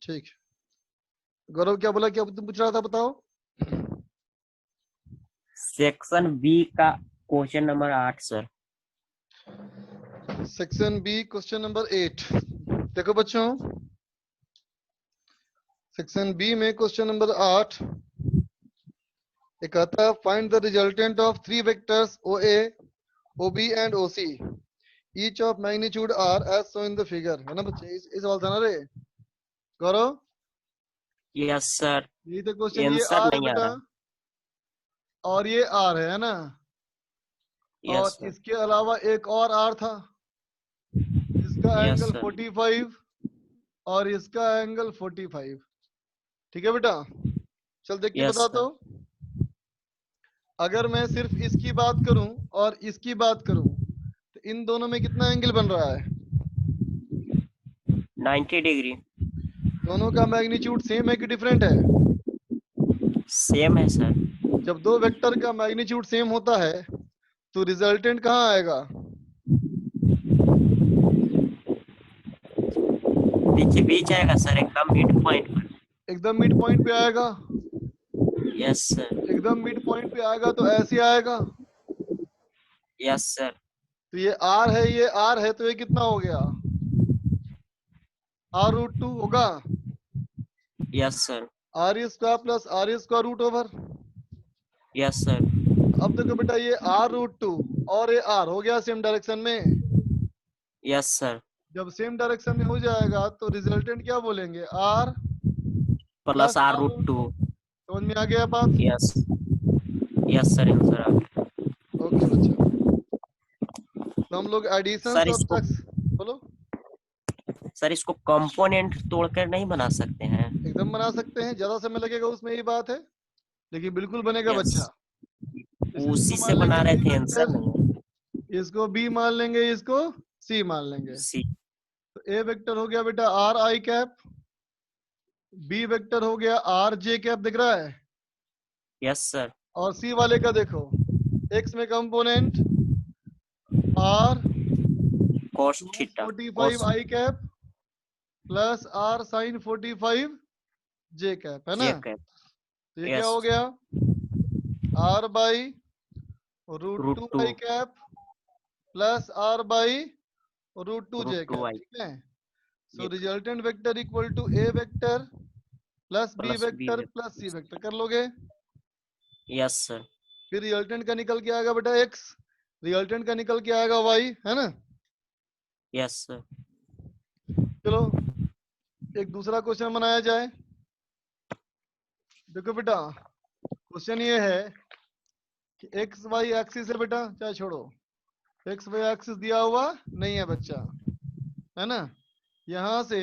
ठीक है, गौरव क्या बोला, क्या तुम पूछ रहा था, बताओ। सेक्शन बी का question number 8 sir. Section B question number 8। देखो बच्चों, सेक्शन बी में क्वेश्चन नंबर 8 एक आता है, find the resultant of 3 vectors OA, OB and OC, each of magnitude R as shown in the figure. है ना बच्चे, इस सवाल था ना रे गौरव? Yes sir. यही तो क्वेश्चन, ये आंसर R है नहीं आ बेटा, रहा। और ये R है ना, यस और सर। इसके अलावा एक और R था, इसका यस एंगल सर। 45 और इसका एंगल 45। ठीक है बेटा, चल देख के यस बता सर। तो। अगर मैं सिर्फ इसकी बात करूं और इसकी बात करूं तो इन दोनों में कितना एंगल बन रहा है? 90 डिग्री। दोनों का मैग्नीट्यूड सेम है कि डिफरेंट है? सेम है सर। जब दो वेक्टर का मैग्नीट्यूड सेम होता है तो रिजल्टेंट कहाँ आएगा? बीच बीच आएगा सर, एकदम मिड पॉइंट पर। एकदम मिड पॉइंट पे आएगा। Yes sir. एकदम मिड पॉइंट पे आएगा तो ऐसे आएगा। Yes sir. तो ये R है, ये R है, तो ये कितना हो गया? R√2 होगा। Yes sir. R² plus R² √ yes sir. अब देखो बेटा, ये R√2 और ये R हो गया सेम डायरेक्शन में। Yes sir. जब सेम डायरेक्शन में हो जाएगा तो रिजल्टेंट क्या बोलेंगे? R plus plus R√2। R√2। समझ में आ गया बात? यस। यस सर, आंसर आ गया। ओके बच्चा, तो हम लोग एडिशन सर और इसको बोलो। सर इसको कंपोनेंट तोड़कर नहीं बना सकते हैं? एकदम बना सकते हैं, ज्यादा समय लगेगा उसमें, ये बात है, लेकिन बिल्कुल बनेगा यस। बच्चा। जैसे इसको उसी से मान लेंगे बना रहे A थे, आंसर वेक्टर, नहीं है। इसको B मान लेंगे, इसको C मान लेंगे। सी। तो A वेक्टर हो गया बेटा RI कैप, B वेक्टर हो गया RJ कैप, दिख रहा है? Yes sir. और C वाले का देखो, X में कंपोनेंट R कोस cos थीटा। 45 cos. I cap plus R sin 45 J cap, है ना? J cap. तो ये क्या यस। हो गया? R/√2 √2। I cap plus R/√2 J √2 cap. I. ठीक है, so J cap resultant vector equal to A vector plus B plus B vector plus C vector. Vector कर लोगे। Yes sir. फिर रिजल्टेंट का निकल के आएगा बेटा X, रिजल्टेंट का निकल के आएगा Y, है ना? Yes sir. चलो एक दूसरा क्वेश्चन बनाया जाए। देखो बेटा, क्वेश्चन ये है कि एक्स वाई एक्सिस है बेटा, चाहे छोड़ो, एक्स वाई एक्सिस दिया हुआ नहीं है बच्चा, है ना? यहां से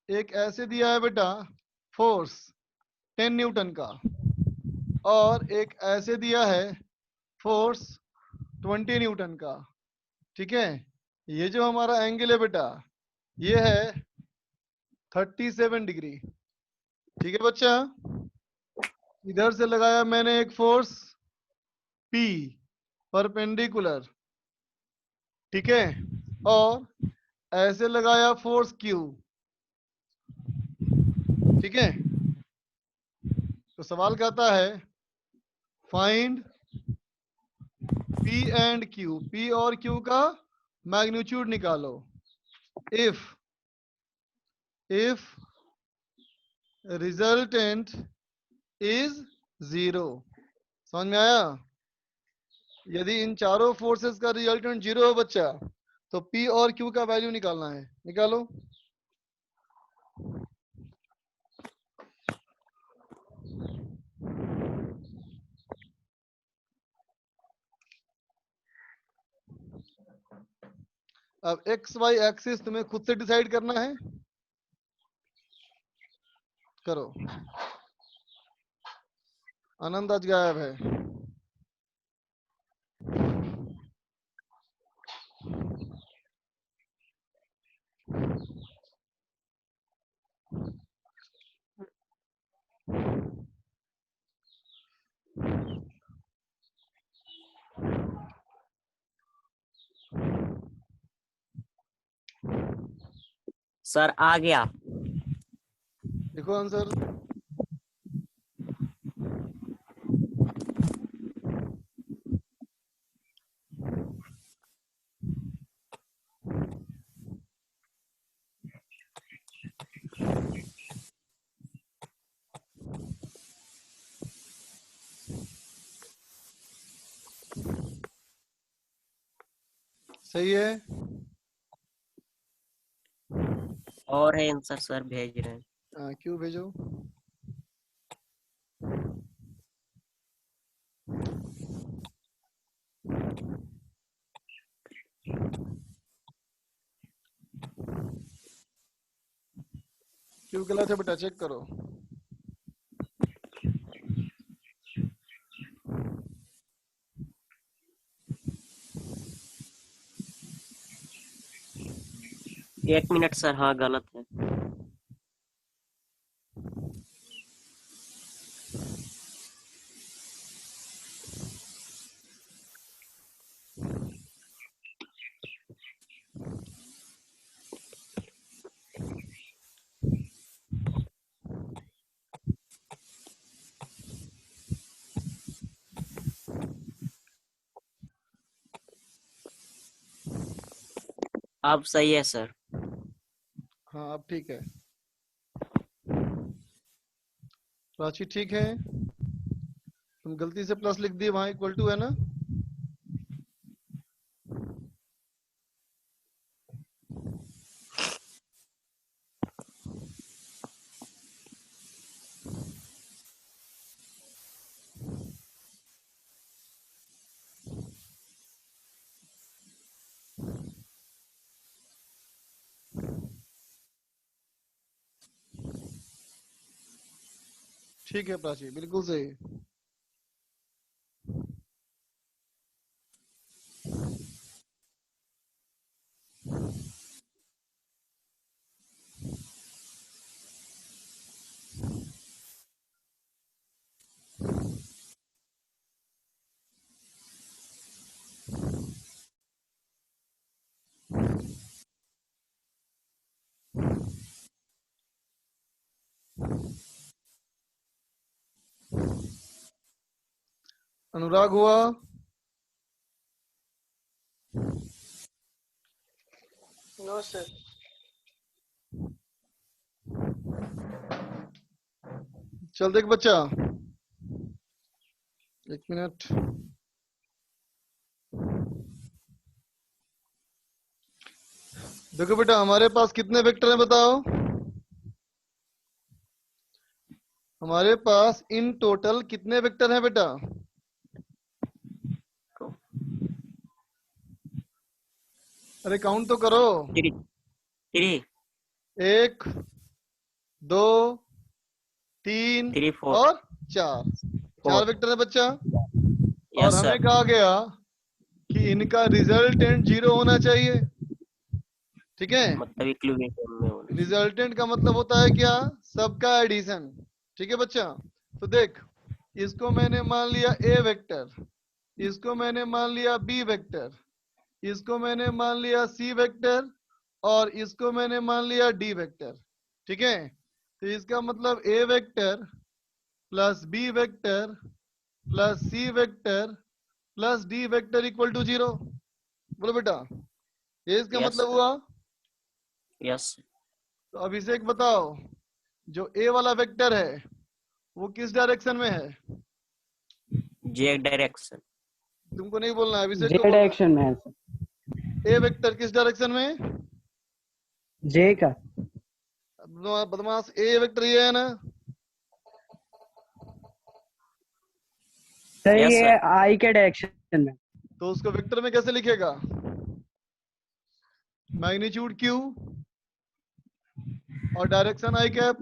एक ऐसे दिया है बेटा फोर्स 10 न्यूटन का, और एक ऐसे दिया है फोर्स 20 न्यूटन का। ठीक है, ये जो हमारा एंगल है बेटा, ये है 37 डिग्री। ठीक है बच्चा, इधर से लगाया मैंने एक फोर्स P परपेंडिकुलर, ठीक है, और ऐसे लगाया फोर्स Q। ठीक है, तो सवाल कहता है find P and Q, P और Q का मैग्नीट्यूड निकालो इफ रिजल्टेंट इज 0। समझ में आया? यदि इन चारों फोर्सेस का रिजल्टेंट 0 हो बच्चा, तो P और Q का वैल्यू निकालना है, निकालो। अब एक्स वाई एक्सिस तुम्हें खुद से डिसाइड करना है, करो। आनंद आज गायब है। सर आ गया। लिखो आंसर। सही है। और है आंसर सर, भेज रहे हैं। क्यों भेजो? क्यों गलत है बेटा, चेक करो। एक मिनट सर, हाँ गलत है। अब सही है सर। हाँ अब ठीक है। प्राची ठीक है। तुम गलती से प्लस लिख दिए, वहां इक्वल टू है ना। ठीक है प्राची, बिल्कुल सही। अनुराग हुआ। No sir. चल देख बच्चा, एक मिनट। देखो बेटा, हमारे पास कितने वेक्टर हैं बताओ। हमारे पास इन टोटल कितने वेक्टर हैं बेटा? अरे काउंट तो करो। 3 एक, दो, तीन 3 4 और चार। 4 वेक्टर है बच्चा। और यस हमें सर। कहा गया कि इनका रिजल्टेंट 0 होना चाहिए। ठीक है। मतलब इक्विलिब्रियम में होना। रिजल्टेंट का मतलब होता है क्या? सबका एडिशन। ठीक है बच्चा। तो देख, इसको मैंने मान लिया ए वेक्टर, इसको मैंने मान लिया बी वेक्टर, इसको मैंने मान लिया सी वेक्टर, और इसको मैंने मान लिया डी वेक्टर। ठीक है। तो इसका मतलब A vector plus B vector plus C vector plus D vector equal to 0। बोलो बेटा, ये इसका यस मतलब सर। हुआ। यस। तो अभिषेक बताओ, जो ए वाला वेक्टर है वो किस डायरेक्शन में है? जे डायरेक्शन। तुमको नहीं बोलना है, अभिषेक जे को बोलना डायरेक्शन में है सर। है। ए वेक्टर किस डायरेक्शन में? जे का। बदमाश, ए वेक्टर ये है ना। सर यस ये सर। आई के डायरेक्शन में। तो उसको वेक्टर में कैसे लिखेगा? मैग्नीट्यूड क्यू और direction I cap.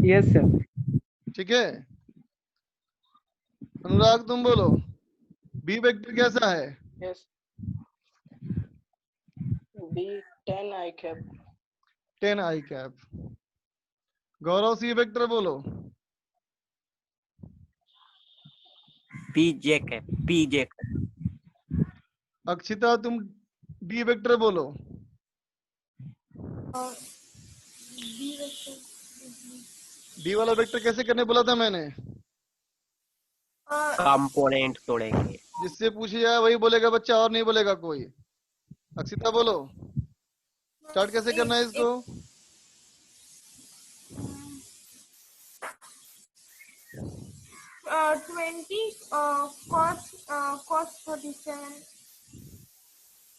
Yes sir. ठीक है। अनुराग तुम बोलो, बी वेक्टर कैसा है? यस। बी 10 आई कैप। 10 आई कैप। गौरव सी वेक्टर बोलो। पी जे कैप। पी जे कैप। अक्षिता तुम डी वेक्टर बोलो। डी वाला वेक्टर कैसे करने बोला था मैंने? कंपोनेंट तोड़ेंगे। जिससे पूछे जाए वही बोलेगा बच्चा, और नहीं बोलेगा कोई। अक्षिता बोलो, स्टार्ट कैसे करना है इसको? 20 cos 37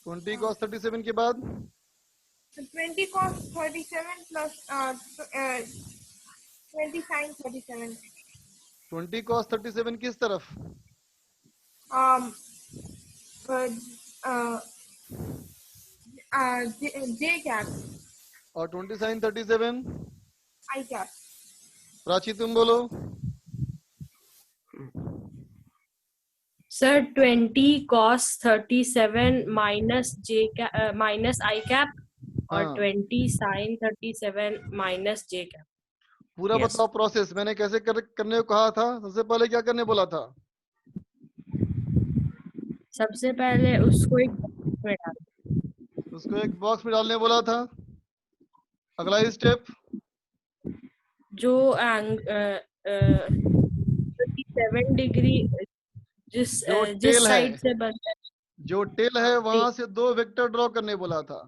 20 cos 37 के बाद 20 cos 37 plus 20 sin 37 20 cos 37 किस तरफ? um j cap और 20 sin 37 I cap. प्राची तुम बोलो। Sir 20 cos 37 minus minus I cap और हाँ 20 sin 37 माइनस जे कैप। पूरा Yes. बताओ प्रोसेस। मैंने कैसे करने को कहा था? सबसे पहले क्या करने बोला था? सबसे पहले उसको एक box में डाल। उसको एक बॉक्स में डालने बोला था। अगला स्टेप जो 37 डिग्री जिस जो जिस टेल है, साइड से बनता है। जो टेल है वहां से दो वेक्टर ड्रॉ करने बोला था।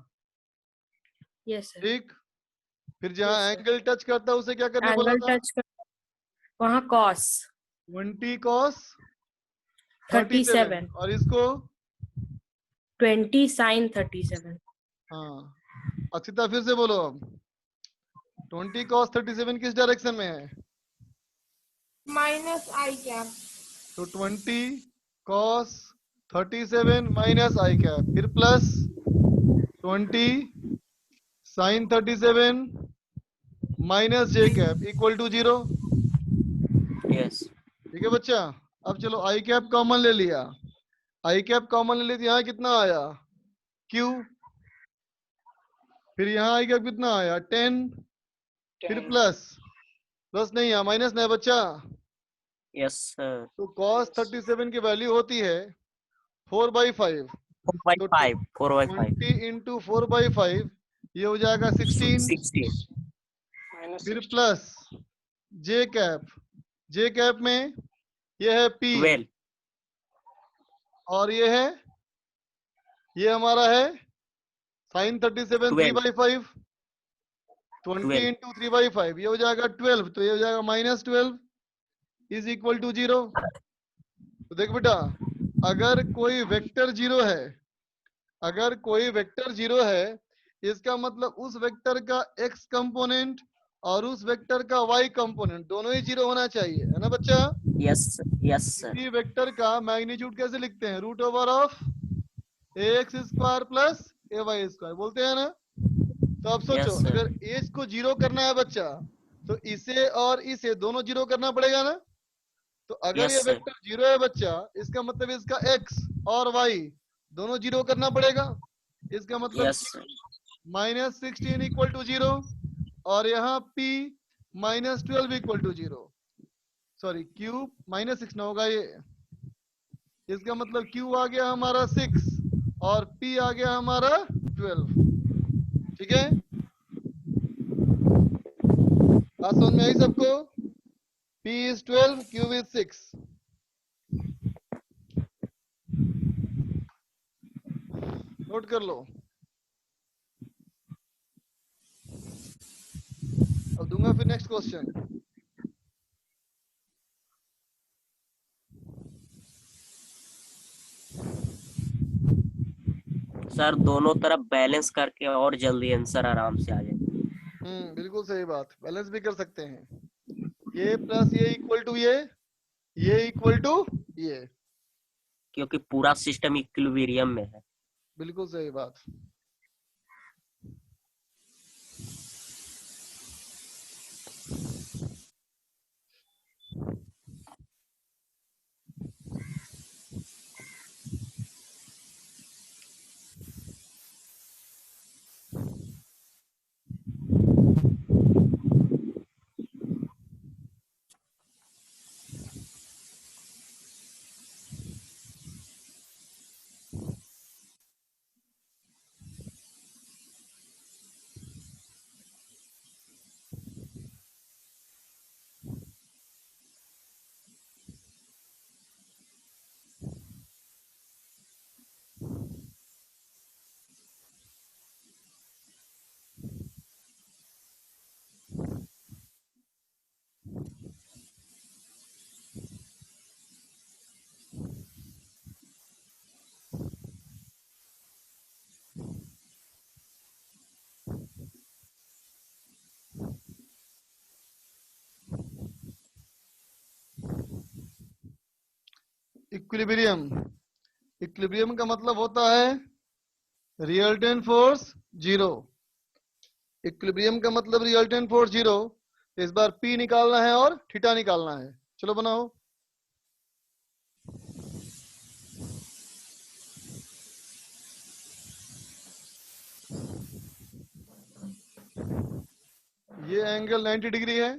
Yes sir. ठीक, फिर जहां Yes, sir. एंगल टच करता है उसे क्या करने बोला एंगल था? टच कर वहाँ cos 20 cos 37 37 और इसको 20 sin 37। हाँ अक्षिता फिर से बोलो। अब 20 cos 37 किस डायरेक्शन में है? Minus I cap. तो 20 cos 37 माइनस आई कैप, फिर plus 20 sin 37 minus J cap equal to 0। Yes. ठीक है बच्चा। अब चलो आई कैप कॉमन ले लिया, आई कैप कॉमन ले लिया, यहाँ कितना आया? क्यू। फिर यहाँ आई कैप कितना आया? 10। फिर 10. प्लस, प्लस नहीं है, माइनस नहीं है बच्चा। Yes sir. तो cos 37 की वैल्यू होती है 4/5। 4/5 4/5 20 इंटू 4/5 ये हो जाएगा 16। 16 Minus फिर 16. प्लस जे कैप, जे कैप में ये है P 12 और ये है, ये हमारा है sin 37 12 3/5। 20 12 इंटू 3/5 ये हो जाएगा 12, तो ये हो जाएगा -12 इज इक्वल टू 0। तो देख बेटा, अगर कोई वेक्टर 0 है, अगर कोई वेक्टर 0 है, इसका मतलब उस वेक्टर का x कंपोनेंट और उस वेक्टर का y कंपोनेंट दोनों ही 0 होना चाहिए, है ना बच्चा? Yes yes sir. किसी वेक्टर का मैग्नीट्यूड कैसे लिखते हैं? Root over of ax square plus ay square बोलते हैं ना। तो अब सोचो, Yes, sir. अगर एज को 0 करना है बच्चा, तो इसे और इसे दोनों 0 करना पड़ेगा ना। तो अगर Yes, ये sir. वेक्टर 0 है बच्चा, इसका मतलब इसका x और y दोनों 0 करना पड़ेगा। इसका मतलब Yes, sir. -16 इक्वल टू 0 और यहाँ p -12 equal to 0। Sorry q -6 ना होगा ये। इसका मतलब q आ गया हमारा 6 और p आ गया हमारा 12। ठीक है, बात समझ में आई सबको? p is 12, q is 6। Note कर लो। अब दूंगा फिर नेक्स्ट क्वेश्चन। सर दोनों तरफ बैलेंस करके और जल्दी आंसर आराम से आ जाए। बिल्कुल सही बात, बैलेंस भी कर सकते हैं। ये प्लस ये इक्वल टू ये इक्वल टू ये। क्योंकि पूरा सिस्टम इक्विलिब्रियम में है। बिल्कुल सही बात। इक्विलिब्रियम। इक्विलिब्रियम का मतलब होता है रिजल्टेंट फोर्स जीरो। इक्विलिब्रियम का मतलब रिजल्टेंट फोर्स जीरो। इस बार पी निकालना है और थीटा निकालना है। चलो बनाओ। ये एंगल 90 डिग्री है।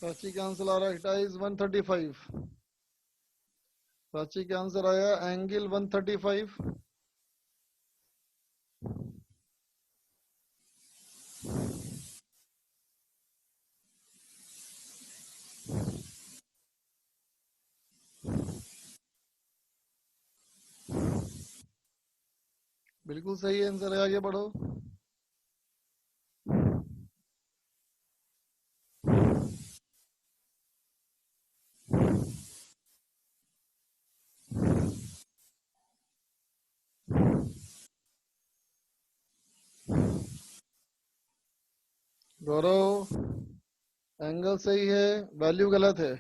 प्राची का आंसर आ रहा है थीटा इज 135। प्राची का आंसर आया एंगल 135। बिल्कुल सही आंसर है। आगे बढ़ो। गौरव एंगल सही है, वैल्यू गलत है।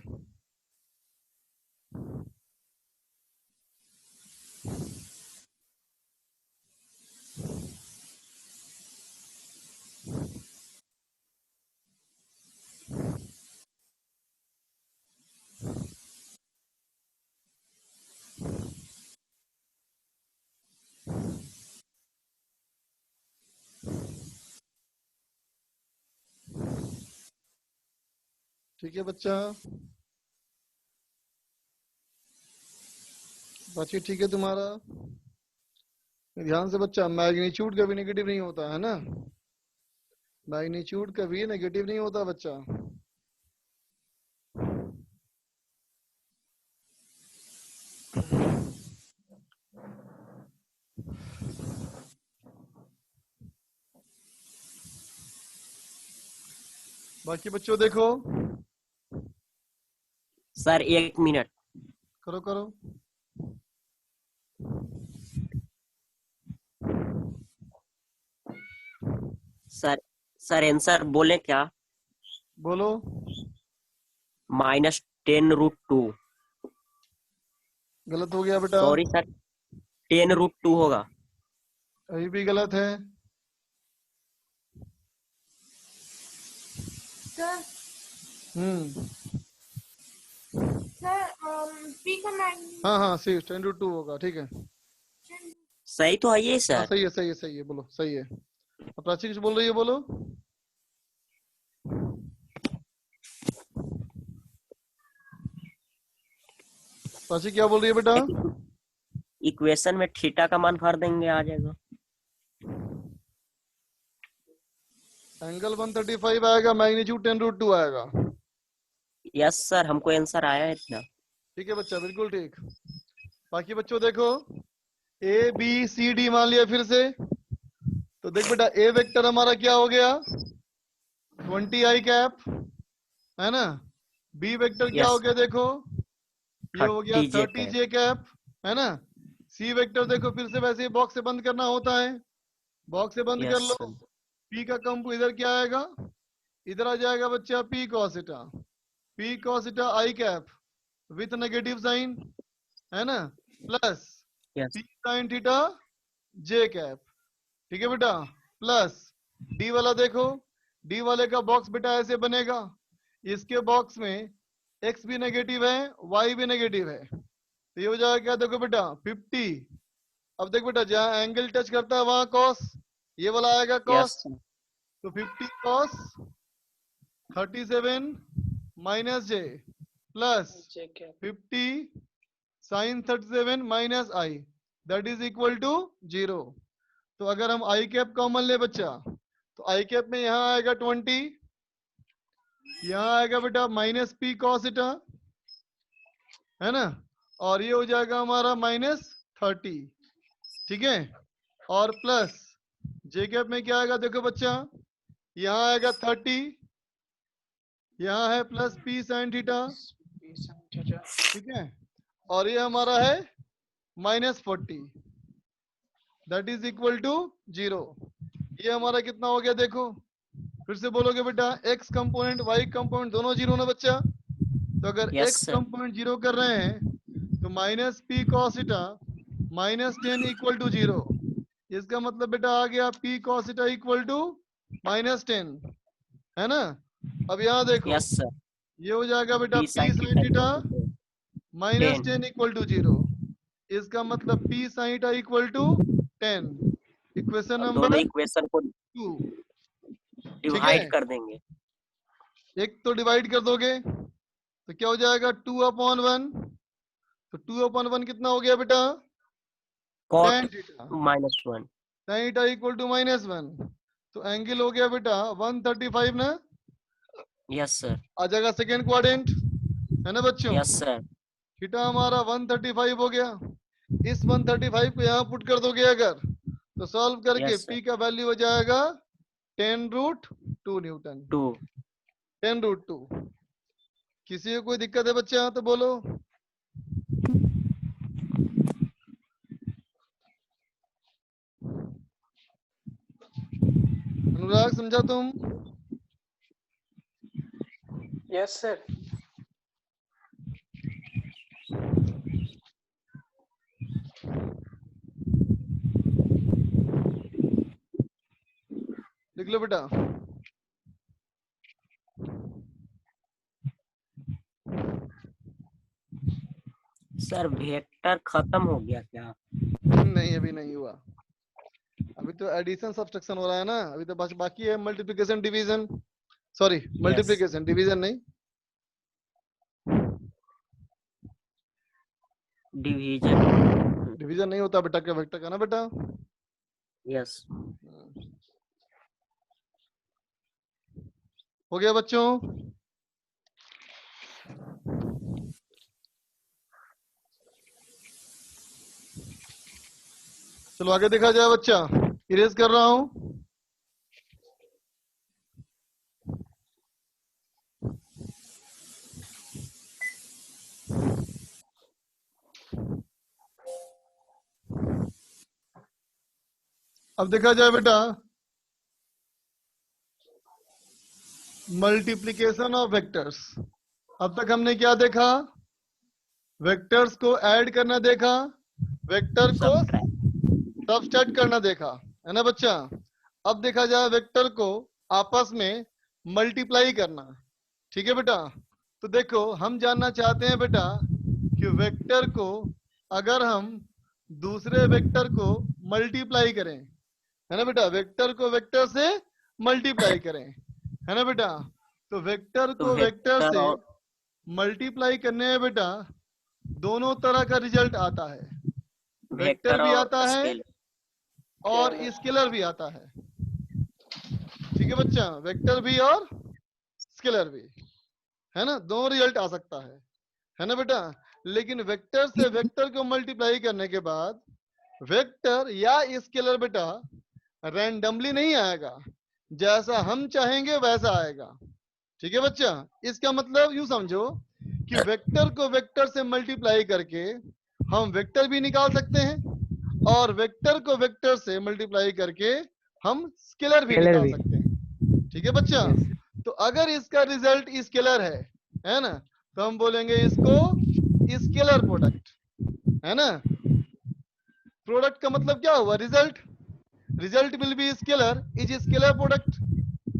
ठीक है बच्चा। बाकी ठीक है तुम्हारा। ध्यान से बच्चा, मैग्नीट्यूड कभी नेगेटिव नहीं होता है ना। मैग्नीट्यूड कभी नेगेटिव नहीं होता बच्चा। बाकी बच्चों देखो। Sir 1 minute. करो करो। सर सर आंसर बोले क्या? बोलो। -10√2। गलत हो गया बेटा। सॉरी सर, 10√2 होगा। अभी भी गलत है। Sir, Sir, P का magnitude हाँ हाँ 6 10√2 होगा, ठीक है। सही तो है ये हाँ सर। सही है सही है सही है, बोलो सही है। अब प्राची कुछ बोल रही है, बोलो। प्राची क्या बोल रही है बेटा? इक्वेशन में थीटा का मान भर देंगे, आ जाएगा। एंगल 135 आएगा, मैग्नीट्यूड 10√2 आएगा। यस सर, हमको आंसर आया है इतना। ठीक है बच्चा, बिल्कुल ठीक। बाकी बच्चों देखो, ए बी सी डी मान लिया फिर से, तो देख बेटा ए वेक्टर हमारा क्या हो गया 20 आई कैप, है ना। बी वेक्टर क्या हो यस, गया देखो, ये हो गया 30 30 जे कैप, है ना। सी वेक्टर देखो फिर से वैसे ही बॉक्स से बंद करना होता है, बॉक्स से बंद कर यस लो। सर, पी का कंप इधर क्या आएगा, इधर आ जाएगा बच्चा P cos theta, P cos theta I cap with negative sine, है ना, plus yes P sine theta J cap, ठीक है बेटा। प्लस डी वाला देखो, डी वाले का बॉक्स बेटा ऐसे बनेगा, इसके बॉक्स में एक्स भी नेगेटिव है वाई भी नेगेटिव है, तो ये हो जाएगा क्या देखो बेटा 50। अब देख बेटा जहां एंगल टच करता है वहां कॉस, ये वाला आएगा कॉस, यस सर, तो 50 cos 37 minus J plus J cap. 50 sin 37 minus I, that is equal to 0। तो अगर हम आई कैप कॉमन ले बच्चा, तो आई कैप में यहाँ आएगा 20, यहाँ आएगा बेटा माइनस पी cos थीटा, है ना, और ये हो जाएगा हमारा -30, ठीक है। और प्लस जे कैप में क्या आएगा देखो बच्चा, यहाँ आएगा 30, यहाँ है plus P sine theta, P sin theta. ठीक है, और ये हमारा है -40, दैट इज इक्वल टू 0। ये हमारा कितना हो गया देखो, फिर से बोलोगे बेटा x कंपोनेंट y कंपोनेंट दोनों जीरो ना बच्चा, तो अगर yes x sir, component zero कर रहे हैं तो minus P cos theta -10 equal to 0, इसका मतलब बेटा आ गया p cos theta equal to -10, है ना। अब यहाँ देखो यस सर, ये हो जाएगा बेटा P p sine sin theta theta -10 equal to 0, इसका मतलब p sin theta equal to 10, equation और नंबर दोनों इक्वेशन को 2, ठीक है। डिवाइड कर देंगे। एक तो डिवाइड कर दोगे तो क्या हो जाएगा 2/1, तो 2/1 कितना हो गया बेटा cot tan theta, -1। tan theta equal to -1, तो एंगल हो गया बेटा 135 ना, यस सर, आ जाएगा सेकेंड क्वाड्रेंट, है ना बच्चों। यस सर, थीटा हमारा 135 हो गया, इस 135 को यहाँ पुट कर दोगे अगर, तो सॉल्व करके यस सर, p का वैल्यू हो जाएगा 10√2 न्यूटन, 2। 10√2। किसी को कोई दिक्कत है बच्चे यहाँ तो बोलो। अनुराग समझा तुम? Yes, sir. लिख लो बेटा। सर वेक्टर खत्म हो गया क्या? नहीं अभी नहीं हुआ, अभी तो एडिशन सब्ट्रैक्शन हो रहा है ना, अभी तो बाकी है multiplication division, sorry multiplication division नहीं, डिवीजन। डिवीजन नहीं होता बेटा, क्या वेक्टर का ना बेटा। यस, हो गया बच्चों? चलो आगे देखा जाए बच्चा, इरेज कर रहा हूं। अब देखा जाए बेटा मल्टीप्लिकेशन ऑफ वेक्टर्स। अब तक हमने क्या देखा, वेक्टर्स को ऐड करना देखा, वेक्टर को सबट्रैक्ट करना देखा, है ना बच्चा। अब देखा जाए वेक्टर को आपस में मल्टीप्लाई करना, ठीक है बेटा। तो देखो हम जानना चाहते हैं बेटा कि वेक्टर को अगर हम दूसरे वेक्टर को मल्टीप्लाई करें, है ना बेटा, वेक्टर को वेक्टर से मल्टीप्लाई करें, है ना बेटा, तो वेक्टर तो को वेक्टर वेक्टर से और मल्टीप्लाई करने में बेटा दोनों तरह का रिजल्ट आता है, वेक्टर वेक्टर भी और आता है स्केलर। और स्केलर भी आता है। ठीक है बच्चा, वेक्टर भी और स्केलर भी, है ना, दोनों रिजल्ट आ सकता है ना बेटा। लेकिन वेक्टर से वेक्टर को मल्टीप्लाई करने के बाद वेक्टर या स्केलर बेटा रैंडमली नहीं आएगा, जैसा हम चाहेंगे वैसा आएगा। ठीक है बच्चा, इसका मतलब यूं समझो कि वेक्टर को वेक्टर से मल्टीप्लाई करके हम वेक्टर भी निकाल सकते हैं और वेक्टर को वेक्टर से मल्टीप्लाई करके हम स्केलर भी स्केलर निकाल भी। सकते हैं। ठीक है बच्चा, तो अगर इसका रिजल्ट स्केलर है ना, तो हम बोलेंगे इसको स्केलर प्रोडक्ट, है ना। प्रोडक्ट का मतलब क्या हुआ, result, result will be scalar, is scalar product,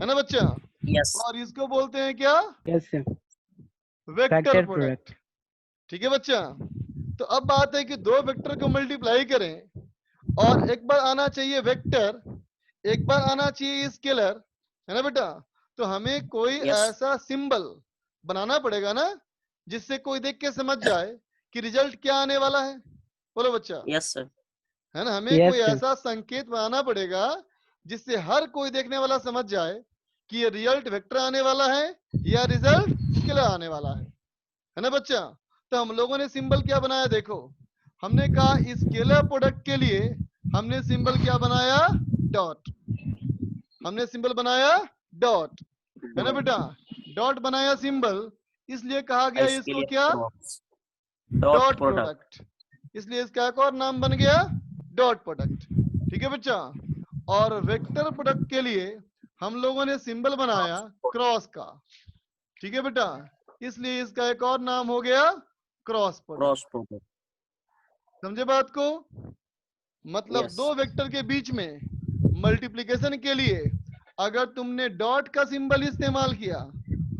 है ना बच्चा। यस और इसको बोलते हैं क्या, yes sir, vector vector product. Product. ठीक है बच्चा, तो अब बात है कि दो वेक्टर को मल्टीप्लाई करें और एक बार आना चाहिए वेक्टर, एक बार आना चाहिए स्केलर, है ना बेटा। तो हमें कोई यस ऐसा सिंबल बनाना पड़ेगा ना जिससे कोई देख के समझ जाए कि रिजल्ट क्या आने वाला है। बोलो बच्चा, यस सर। है ना, हमें Yes, कोई sir. ऐसा संकेत बनाना पड़ेगा जिससे हर कोई देखने वाला समझ जाए कि ये रिजल्ट वेक्टर आने वाला है या रिजल्ट स्केलर आने वाला है ना बच्चा। तो हम लोगों ने सिंबल क्या बनाया, देखो हमने कहा स्केलर प्रोडक्ट के लिए हमने सिंबल क्या बनाया, डॉट, हमने सिंबल बनाया डॉट, है ना बेटा, डॉट बनाया सिंबल, इसलिए कहा गया इसके इसको लिए क्या, डॉट डॉट प्रोडक्ट। प्रोडक्ट, इसलिए इसका एक और नाम बन गया डॉट प्रोडक्ट। ठीक है बच्चा, और वेक्टर प्रोडक्ट के लिए हम लोगों ने सिंबल बनाया क्रॉस का। ठीक है बेटा, इसलिए इसका एक और नाम हो गया क्रॉस प्रोडक्ट। Cross product. समझे बात को, मतलब Yes. दो वेक्टर के बीच में मल्टीप्लिकेशन के लिए अगर तुमने डॉट का सिंबल इस्तेमाल किया,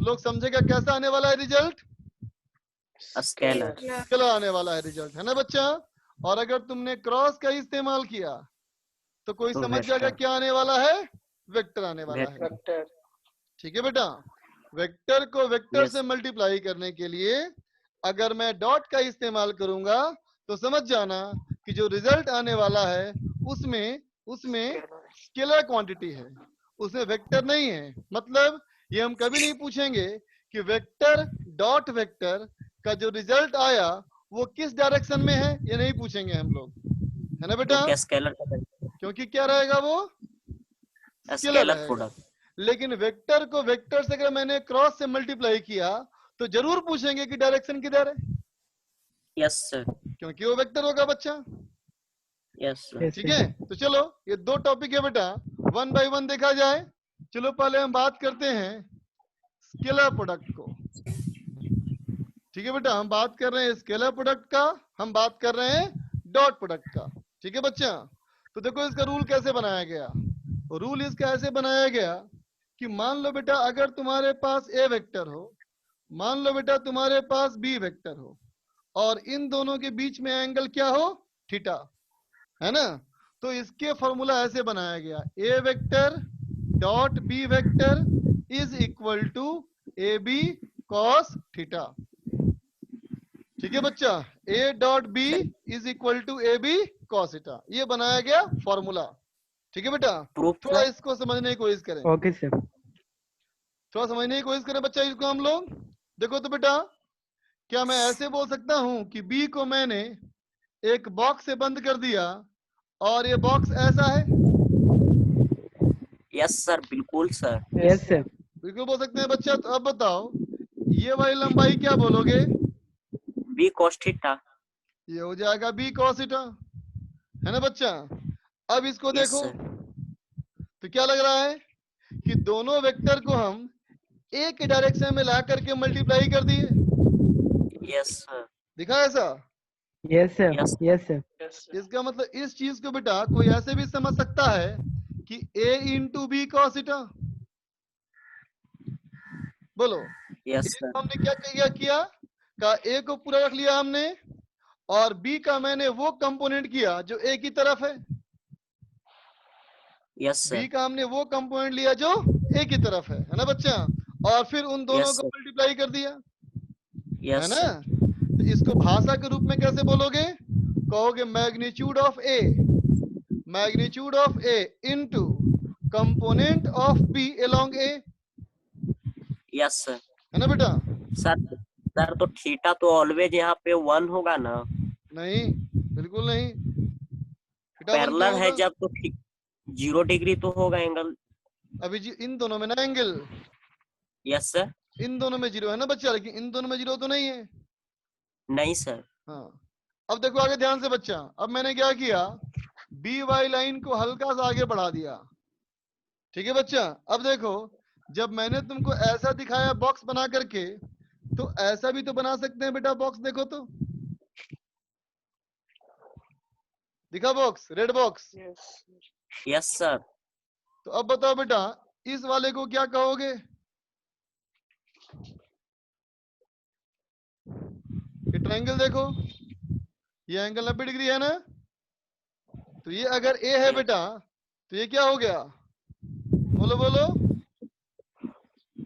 लोग समझेगा कैसा आने वाला है रिजल्ट, स्केलर। स्केलर आने वाला है रिजल्ट, है ना बच्चा। और अगर तुमने क्रॉस का इस्तेमाल किया तो कोई तो समझ जाएगा वेक्टर। क्या आने वाला है, वेक्टर आने वाला है। वेक्टर। ठीक है बेटा, वेक्टर को वेक्टर Yes. से मल्टीप्लाई करने के लिए अगर मैं डॉट का इस्तेमाल करूंगा तो समझ जाना कि जो रिजल्ट आने वाला है उसमें उसमें स्केलर क्वांटिटी है, उसमें वेक्टर नहीं है। मतलब ये हम कभी नहीं पूछेंगे कि वेक्टर डॉट वेक्टर का जो रिजल्ट आया वो किस डायरेक्शन में है, ये नहीं पूछेंगे हम लोग, है ना बेटा, क्योंकि स्केलर क्योंकि क्या रहेगा वो स्केलर स्केलर रहेगा। प्रोडक्ट। लेकिन वेक्टर को वेक्टर से अगर मैंने क्रॉस से मल्टीप्लाई किया तो जरूर पूछेंगे कि डायरेक्शन किधर है, यस सर। क्योंकि वो वेक्टर होगा बच्चा। Yes sir. Yes, ठीक sir. है, तो चलो ये दो टॉपिक है बेटा, वन बाय वन देखा जाए। चलो पहले हम बात करते हैं स्केलर प्रोडक्ट को। ठीक है बेटा, हम बात कर रहे हैं स्केलर प्रोडक्ट का, हम बात कर रहे हैं डॉट प्रोडक्ट का। ठीक है बच्चा, तो देखो इसका रूल कैसे बनाया गया। रूल इसका ऐसे बनाया गया कि मान लो बेटा अगर तुम्हारे पास ए वेक्टर हो, मान लो बेटा तुम्हारे पास बी वेक्टर हो और इन दोनों के बीच में एंगल क्या हो, थीटा, है ना। तो इसके फॉर्मूला ऐसे बनाया गया, A vector dot B vector is equal to A B cos theta. ठीक है बच्चा, A dot B is equal to A B cos theta, ये बनाया गया फॉर्मूला। ठीक है बेटा, प्रूफ थोड़ा इसको समझने की कोशिश करें, Okay, sir. थोड़ा समझने की कोशिश करें बच्चा इसको हम लोग। देखो तो बेटा, क्या मैं ऐसे बोल सकता हूं कि बी को मैंने एक बॉक्स से बंद कर दिया और ये बॉक्स ऐसा है, यस सर, बिल्कुल सर। Yes, sir. बिल्कुल बोल सकते हैं बच्चा। तो अब बताओ ये वाली लंबाई क्या बोलोगे, बी cos थीटा। ये हो जाएगा बी कॉस थीटा, है ना बच्चा। अब इसको यस देखो सर। तो क्या लग रहा है कि दोनों वेक्टर को हम एक डायरेक्शन में ला करके मल्टीप्लाई कर दिए, यस सर। दिखा ऐसा। Yes, sir. Yes. Yes, sir. इसका मतलब इस चीज को बेटा कोई ऐसे भी समझ सकता है कि a into B cos theta, बोलो यस एक सर, हमने क्या किया का ए को पूरा रख लिया हमने, और बी का मैंने वो कंपोनेंट किया जो ए की तरफ है। यस बी सर, का हमने वो कंपोनेंट लिया जो ए की तरफ है ना बच्चा, और फिर उन दोनों यस को सर, मल्टीप्लाई कर दिया, है यस ना। सर, तो इसको भाषा के रूप में कैसे बोलोगे, कहोगे magnitude of A, magnitude of A into component of B along A, yes sir. है ना बेटा। सर सर तो थीटा तो ऑलवेज यहाँ पे 1 होगा ना? नहीं, बिल्कुल नहीं, थीटा 1 क्यों पैरेलल है होगा? जब तो 0 डिग्री तो होगा एंगल। अभी जी इन दोनों में ना एंगल, यस सर। इन दोनों में 0 है ना बच्चा, लेकिन इन दोनों में 0 तो नहीं है। नहीं सर। हाँ, अब देखो आगे ध्यान से बच्चा, अब मैंने क्या किया, बी वाई लाइन को हल्का सा आगे बढ़ा दिया, ठीक है बच्चा। अब देखो, जब मैंने तुमको ऐसा दिखाया बॉक्स बना करके, तो ऐसा भी तो बना सकते हैं बेटा बॉक्स, देखो तो दिखा box, red box. Yes yes sir. तो अब बताओ बेटा, इस वाले को क्या कहोगे, ये ट्रायंगल देखो, ये एंगल 90 डिग्री है ना, तो ये अगर ए है बेटा, तो ये क्या हो गया, बोलो बोलो,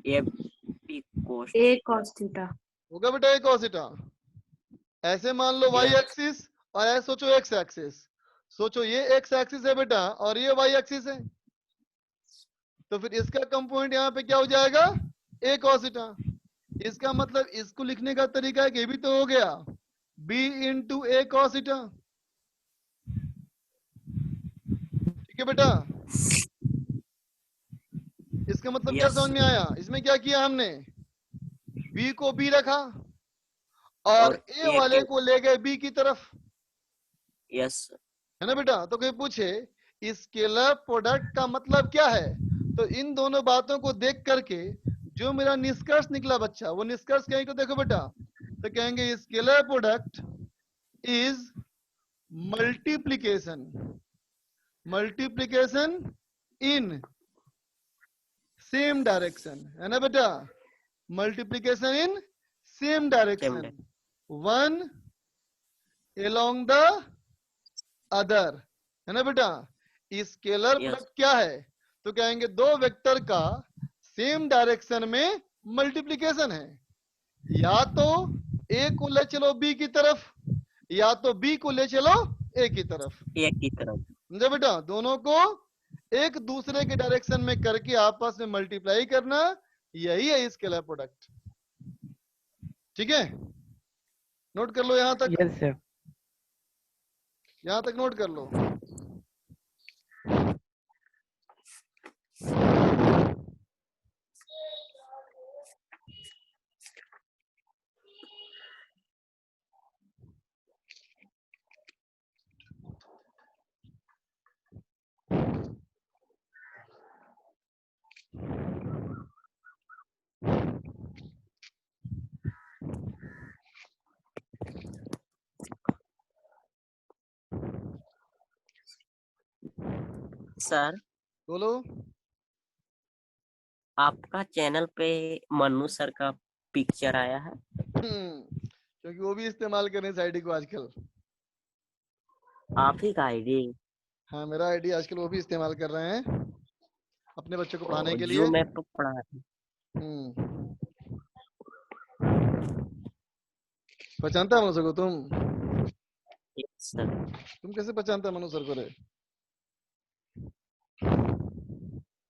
ये B cos A cos theta. होगा बेटा ए cos थीटा। ऐसे मान लो वाई Yes. एक्सिस, और ऐसे सोचो एक्स एक्सिस, सोचो ये एक्स एक्सिस है बेटा और ये वाई एक्सिस है, तो फिर इसका कंपोनेंट यहाँ पे क्या हो जाएगा, ए cos थीटा। इसका मतलब इसको लिखने का तरीका है कि ये भी तो हो गया बी इंटू ए cos थीटा, ठीक है बेटा। इसका मतलब क्या Yes. समझ में आया, इसमें क्या किया हमने, बी को बी रखा और ए A वाले के को ले गए बी की तरफ, यस है ना बेटा। तो कोई पूछे स्केलर प्रोडक्ट का मतलब क्या है, तो इन दोनों बातों को देख करके जो मेरा निष्कर्ष निकला बच्चा, वो निष्कर्ष कहेंगे तो देखो बेटा, तो कहेंगे scalar product is multiplication, multiplication in same direction, है ना बेटा, multiplication in same direction, one along the other, है ना बेटा। Scalar Yes. प्रोडक्ट क्या है, तो कहेंगे दो वेक्टर का सेम डायरेक्शन में मल्टीप्लीकेशन है, या तो ए को ले चलो बी की तरफ, या तो बी को ले चलो ए की तरफ, A की तरफ। समझे बेटा। दोनों को एक दूसरे के डायरेक्शन में करके आपस में मल्टीप्लाई करना, यही है स्केलर प्रोडक्ट, ठीक है। नोट कर लो यहां तक, Yes, sir. यहां तक नोट कर लो। सर बोलो। आपका चैनल पे मन्नू सर का पिक्चर आया है। क्योंकि वो भी इस्तेमाल कर रहे हैं इस आईडी को आजकल। आप ही का आईडी? हाँ, मेरा आईडी आजकल वो भी इस्तेमाल कर रहे हैं अपने बच्चों को पढ़ाने के लिए। जो मैं तो पढ़ा। हम्म, पहचानता है मनु सर को तुम? Yes sir. तुम कैसे पहचानता है मनु सर को रे?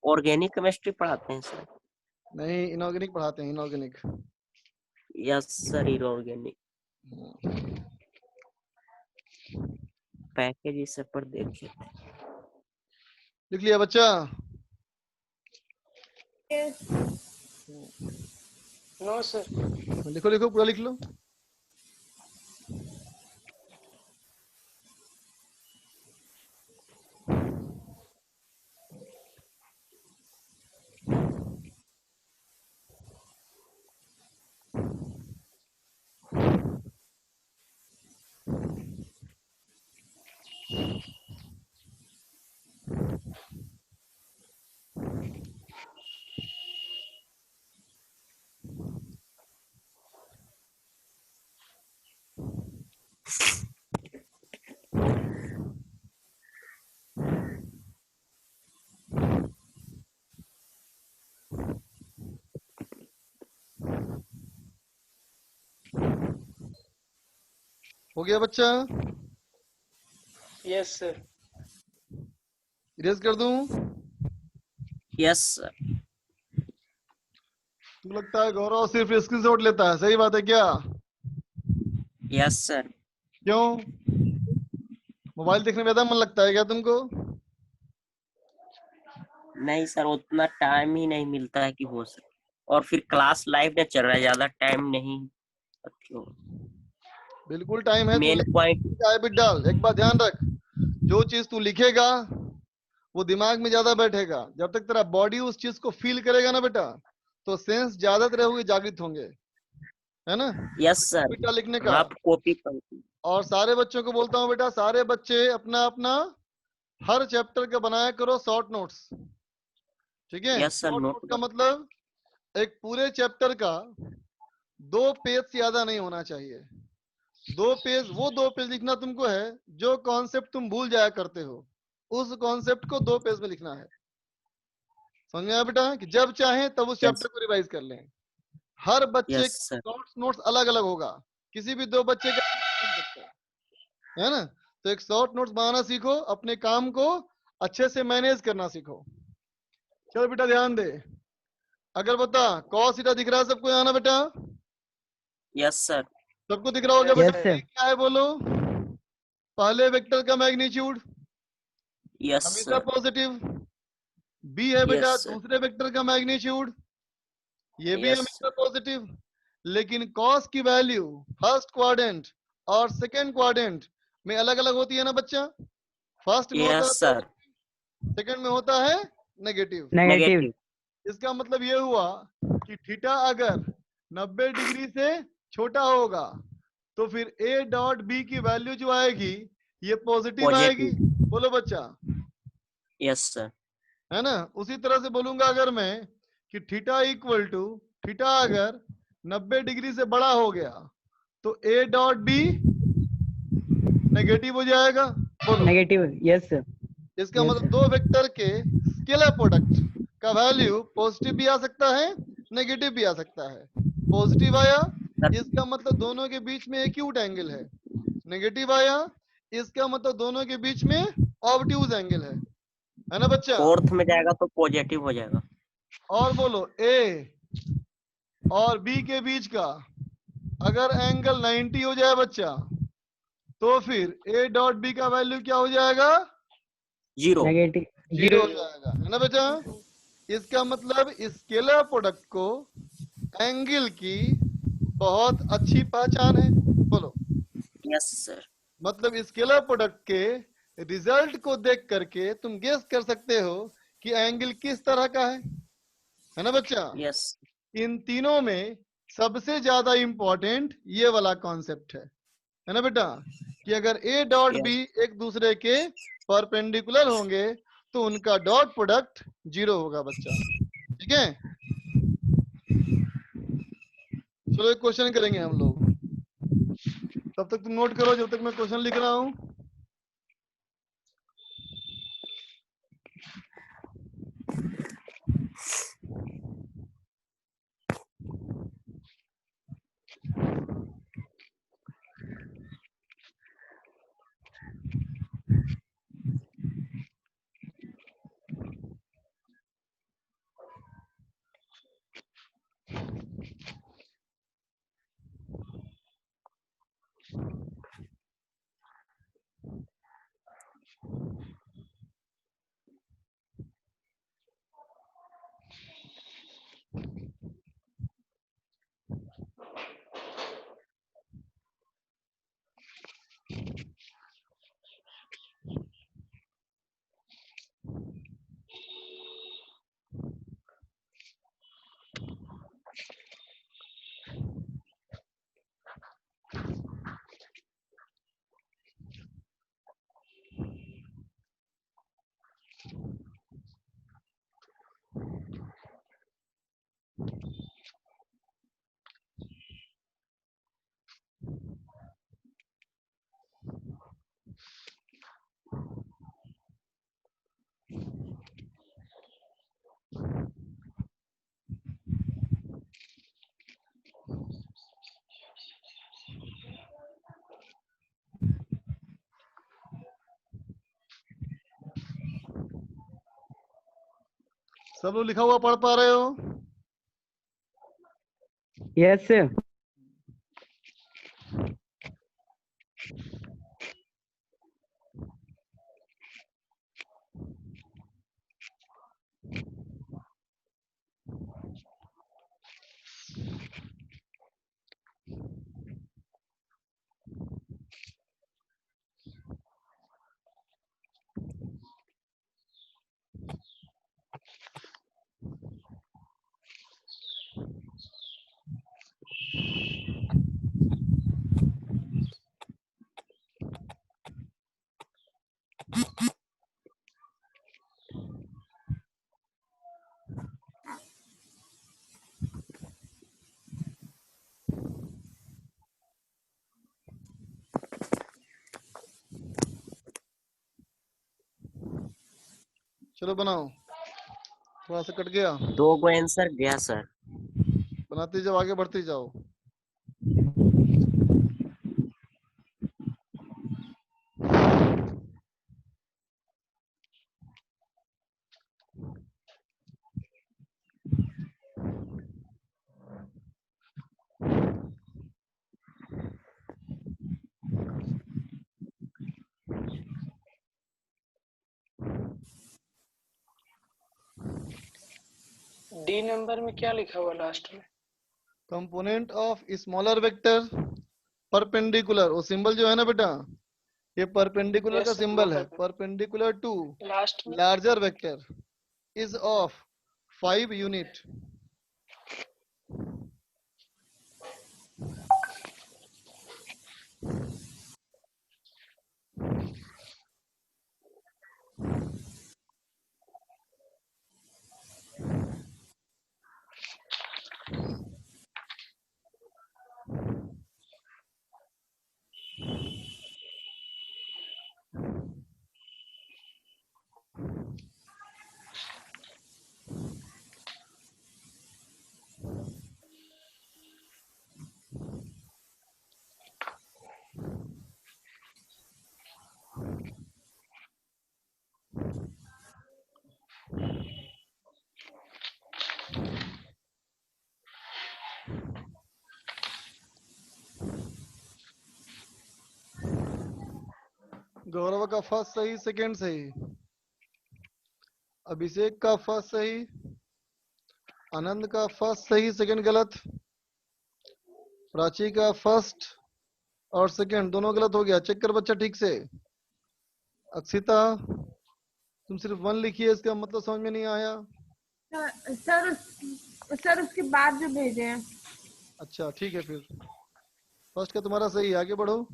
ऑर्गेनिक केमिस्ट्री पढ़ाते हैं सर। नहीं, इनऑर्गेनिक पढ़ाते हैं, inorganic. Yes sir, inorganic package इस सब पर देखे थे। लिख लिया बच्चा? Yes. No sir. लिखो लिखो, पूरा लिख लो। हो गया बच्चा? Yes, sir. इरेज कर दूं? Yes sir. तुम लगता है गौरव सिर्फ स्क्रीनशॉट लेता है, सही बात है क्या? Yes sir. क्यों? मोबाइल देखने में ज्यादा मन लगता है क्या तुमको? नहीं सर, उतना टाइम ही नहीं मिलता है कि हो सके, और फिर क्लास लाइव में चल रहा है, ज्यादा टाइम नहीं। बिल्कुल टाइम है। Main point. हैबिट डाल, एक बात ध्यान रख, जो चीज तू लिखेगा वो दिमाग में ज्यादा बैठेगा। जब तक तेरा बॉडी उस चीज को फील करेगा ना बेटा, तो सेंस ज्यादा तेरे होंगे, जागृत होंगे, है ना? Yes sir. बेटा लिखने का। रफ कॉपी पर। और सारे बच्चों को बोलता हूँ बेटा, सारे बच्चे अपना अपना हर चैप्टर का बनाया करो शॉर्ट नोट्स, ठीक है? Yes sir, short note note का मतलब एक पूरे चैप्टर का 2 पेज से ज्यादा नहीं होना चाहिए। 2 पेज, वो 2 पेज लिखना तुमको है जो कॉन्सेप्ट तुम भूल जाया करते हो, उस कॉन्सेप्ट को 2 पेज में लिखना है। समझ में आया बेटा? कि जब चाहे तब उस चैप्टर को रिवाइज कर लें। हर बच्चे यस सर। का नोट्स अलग अलग होगा, किसी भी 2 बच्चे का नहीं हो सकता, है ना? तो एक शॉर्ट नोट्स बनाना सीखो, अपने काम को अच्छे से मैनेज करना सीखो। चलो बेटा ध्यान दे। अगर बता कॉस थीटा दिख रहा है सबको यहाँ ना बेटा? Yes sir. सबको दिख रहा होगा Yes, बेटा? Yes, sir. sir. क्या है बोलो? पहले वेक्टर का मैग्नीट्यूड यस हमेशा सर। पॉजिटिव। बी है बेटा यस सर। दूसरे वेक्टर का मैग्नीट्यूड, ये भी यस हमेशा पॉजिटिव। लेकिन कॉस की वैल्यू फर्स्ट क्वाड्रेंट और सेकंड क्वाड्रेंट में अलग अलग होती है ना बच्चा? फर्स्ट में होता है यस सर। सेकंड में होता है नेगेटिव। Negative. नेगेटिव। इसका मतलब ये हुआ कि थीटा अगर 90 डिग्री से छोटा होगा तो फिर ए डॉट बी की वैल्यू जो आएगी ये पॉजिटिव आएगी। पॉजिटिव। बोलो बच्चा, यस सर। है ना? उसी तरह से बोलूंगा अगर मैं कि थीटा इक्वल टू थीटा अगर 90 डिग्री से बड़ा हो गया तो ए डॉट बी नेगेटिव हो जाएगा। बोलो, Negative. Yes, sir. इसका Yes, मतलब sir. 2 वेक्टर के स्केलर प्रोडक्ट का वैल्यू पॉजिटिव भी आ सकता है, नेगेटिव भी आ सकता है। पॉजिटिव आया इसका मतलब दोनों के बीच में एक्यूट एंगल है, नेगेटिव आया इसका मतलब दोनों के बीच में ऑब्ट्यूज एंगल है ना बच्चा? फोर्थ में जाएगा तो पॉजिटिव हो जाएगा। और बोलो ए और बी के बीच का अगर एंगल 90 हो जाए बच्चा तो फिर ए डॉट बी का वैल्यू क्या हो जाएगा? जीरो। Negative. जीरो हो जाएगा, है ना बेटा? इसका मतलब स्केलर प्रोडक्ट को एंगल की बहुत अच्छी पहचान है। बोलो, यस सर। मतलब स्केलर प्रोडक्ट के रिजल्ट को देख करके तुम गेस कर सकते हो कि एंगल किस तरह का है ना बच्चा? यस। इन तीनों में सबसे ज्यादा इंपॉर्टेंट ये वाला कॉन्सेप्ट है ना बेटा? कि अगर ए डॉट यस। बी एक दूसरे के परपेंडिकुलर होंगे तो उनका डॉट प्रोडक्ट जीरो होगा बच्चा, ठीक है? चलो एक क्वेश्चन करेंगे हम लोग, तब तक तुम नोट करो जब तक मैं क्वेश्चन लिख रहा हूं। सब लोग लिखा हुआ पढ़ पा रहे हो? Yes sir. चलो बनाओ, थोड़ा सा कट गया, 2 गो आंसर गया सर। बनाते जाओ, आगे बढ़ते जाओ। डी नंबर में क्या लिखा हुआ लास्ट में? Component of smaller vector perpendicular, वो सिंबल जो है ना बेटा, ये परपेंडिकुलर का यस सर, वो सिंबल है, परपेंडिकुलर टू लास्ट में larger vector is of 5 unit. Gaurav का फर्स्ट सही, सेकंड सही, अभिषेक का फर्स्ट सही, आनंद का फर्स्ट सही सेकंड गलत, प्राची का फर्स्ट और सेकंड दोनों गलत हो गया। चेक कर बच्चा ठीक से। अक्षिता तुम सिर्फ 1 लिखी है, इसका मतलब समझ में नहीं आया? सर सर उसके बाद जो भेजे हैं। अच्छा ठीक है, फिर फर्स्ट का तुम्हारा सही है, आगे बढ़ो।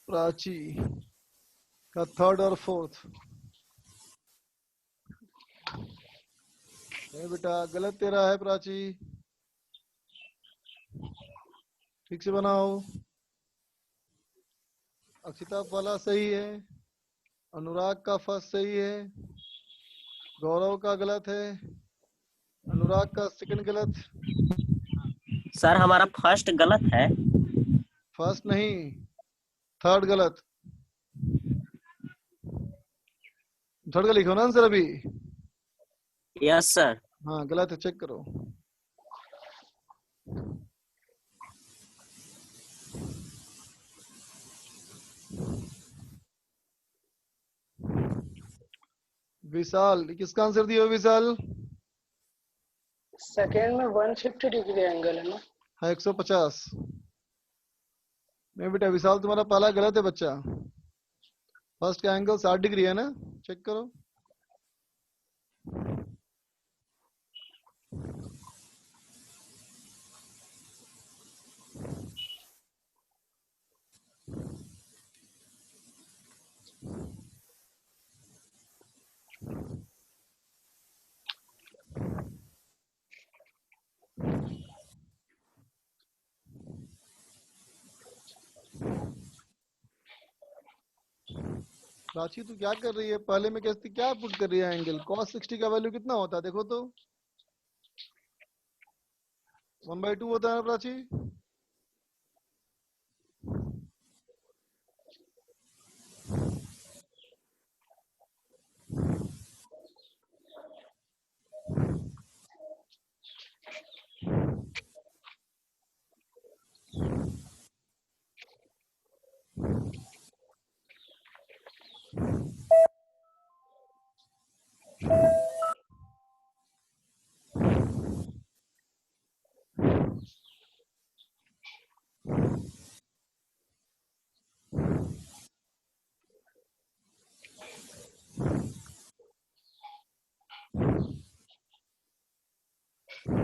प्राची का थर्ड और फोर्थ, नहीं बेटा गलत तेरा है प्राची, ठीक से बनाओ। अक्षिता वाला सही है, अनुराग का फर्स्ट सही है, गौरव का गलत है, अनुराग का सेकंड गलत, सर हमारा फर्स्ट गलत है। फर्स्ट नहीं थर्ड गलत। थर्ड का लिखो ना आंसर अभी। Yes sir. हाँ गलत है, चेक करो। विशाल किसका आंसर दिया विशाल? सेकेंड में 150 डिग्री एंगल है ना? हाँ 150। नहीं बेटा विशाल तुम्हारा पहला गलत है बच्चा, फर्स्ट का एंगल 60 डिग्री है ना, चेक करो। प्राची तू क्या कर रही है? पहले में कैसे क्या पुट कर रही है एंगल? cos 60 का वैल्यू कितना होता है देखो तो, 1/2 होता है ना प्राची?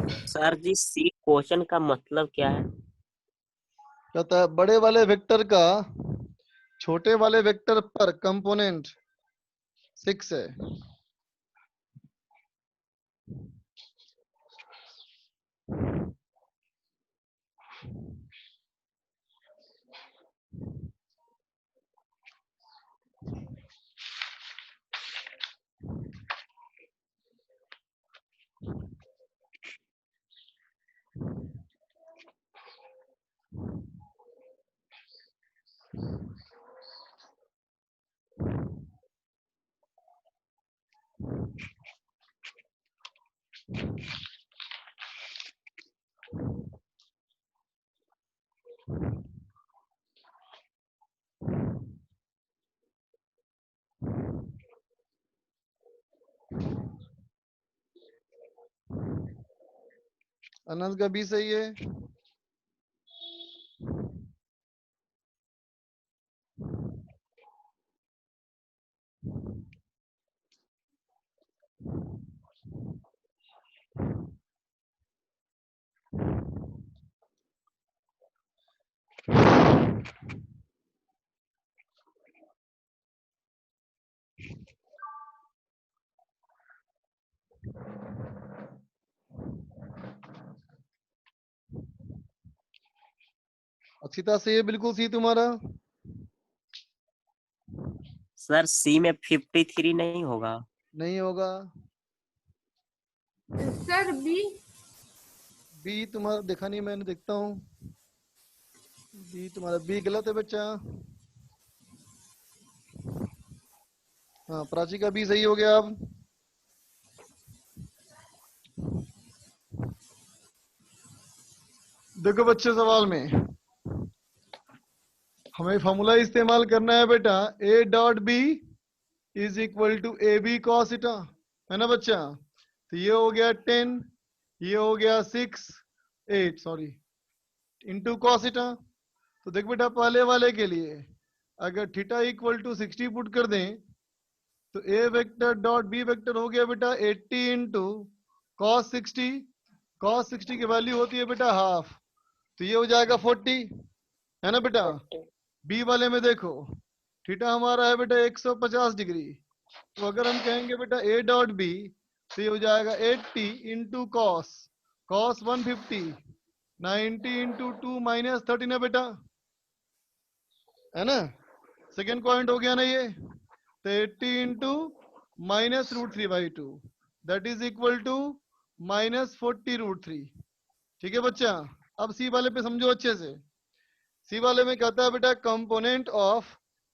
सर जी सी क्वेश्चन का मतलब क्या है? कहता है बड़े वाले वेक्टर का छोटे वाले वेक्टर पर कंपोनेंट 6 है। अनंत का बी सही है। अक्षिता सही है, बिल्कुल सही तुम्हारा। सर सी में 53 नहीं होगा? नहीं होगा। Sir B. बी तुम्हारा देखा नहीं मैंने, देखता हूँ। बी तुम्हारा बी गलत है बच्चा। हाँ प्राची का बी सही हो गया। अब देखो बच्चे, सवाल में हमें फॉर्मूला इस्तेमाल करना है बेटा, A dot B is equal to A B cos theta, है ना बच्चा। तो ये हो गया 10, ये हो गया 6 8 सॉरी इंटू कॉस इटा। तो देख बेटा पहले वाले के लिए अगर थीटा इक्वल टू 60 पुट कर दें तो A vector dot B vector हो गया बेटा 80 इंटू कॉस 60। कॉस 60 की वैल्यू होती है बेटा हाफ, तो ये हो जाएगा 40, है ना बेटा। 40। बी वाले में देखो थीटा हमारा है बेटा 150 डिग्री, तो अगर हम कहेंगे बेटा ए डॉट बी तो ये हो जाएगा 80 into cos, cos 150, 90 into 2 minus 13 है बेटा, है ना। सेकेंड पॉइंट हो गया ना ये। तो 80 into minus root 3/2 that is equal to minus 40√3। ठीक है बच्चा। अब सी वाले पे समझो अच्छे से। सी वाले में कहता है बेटा component of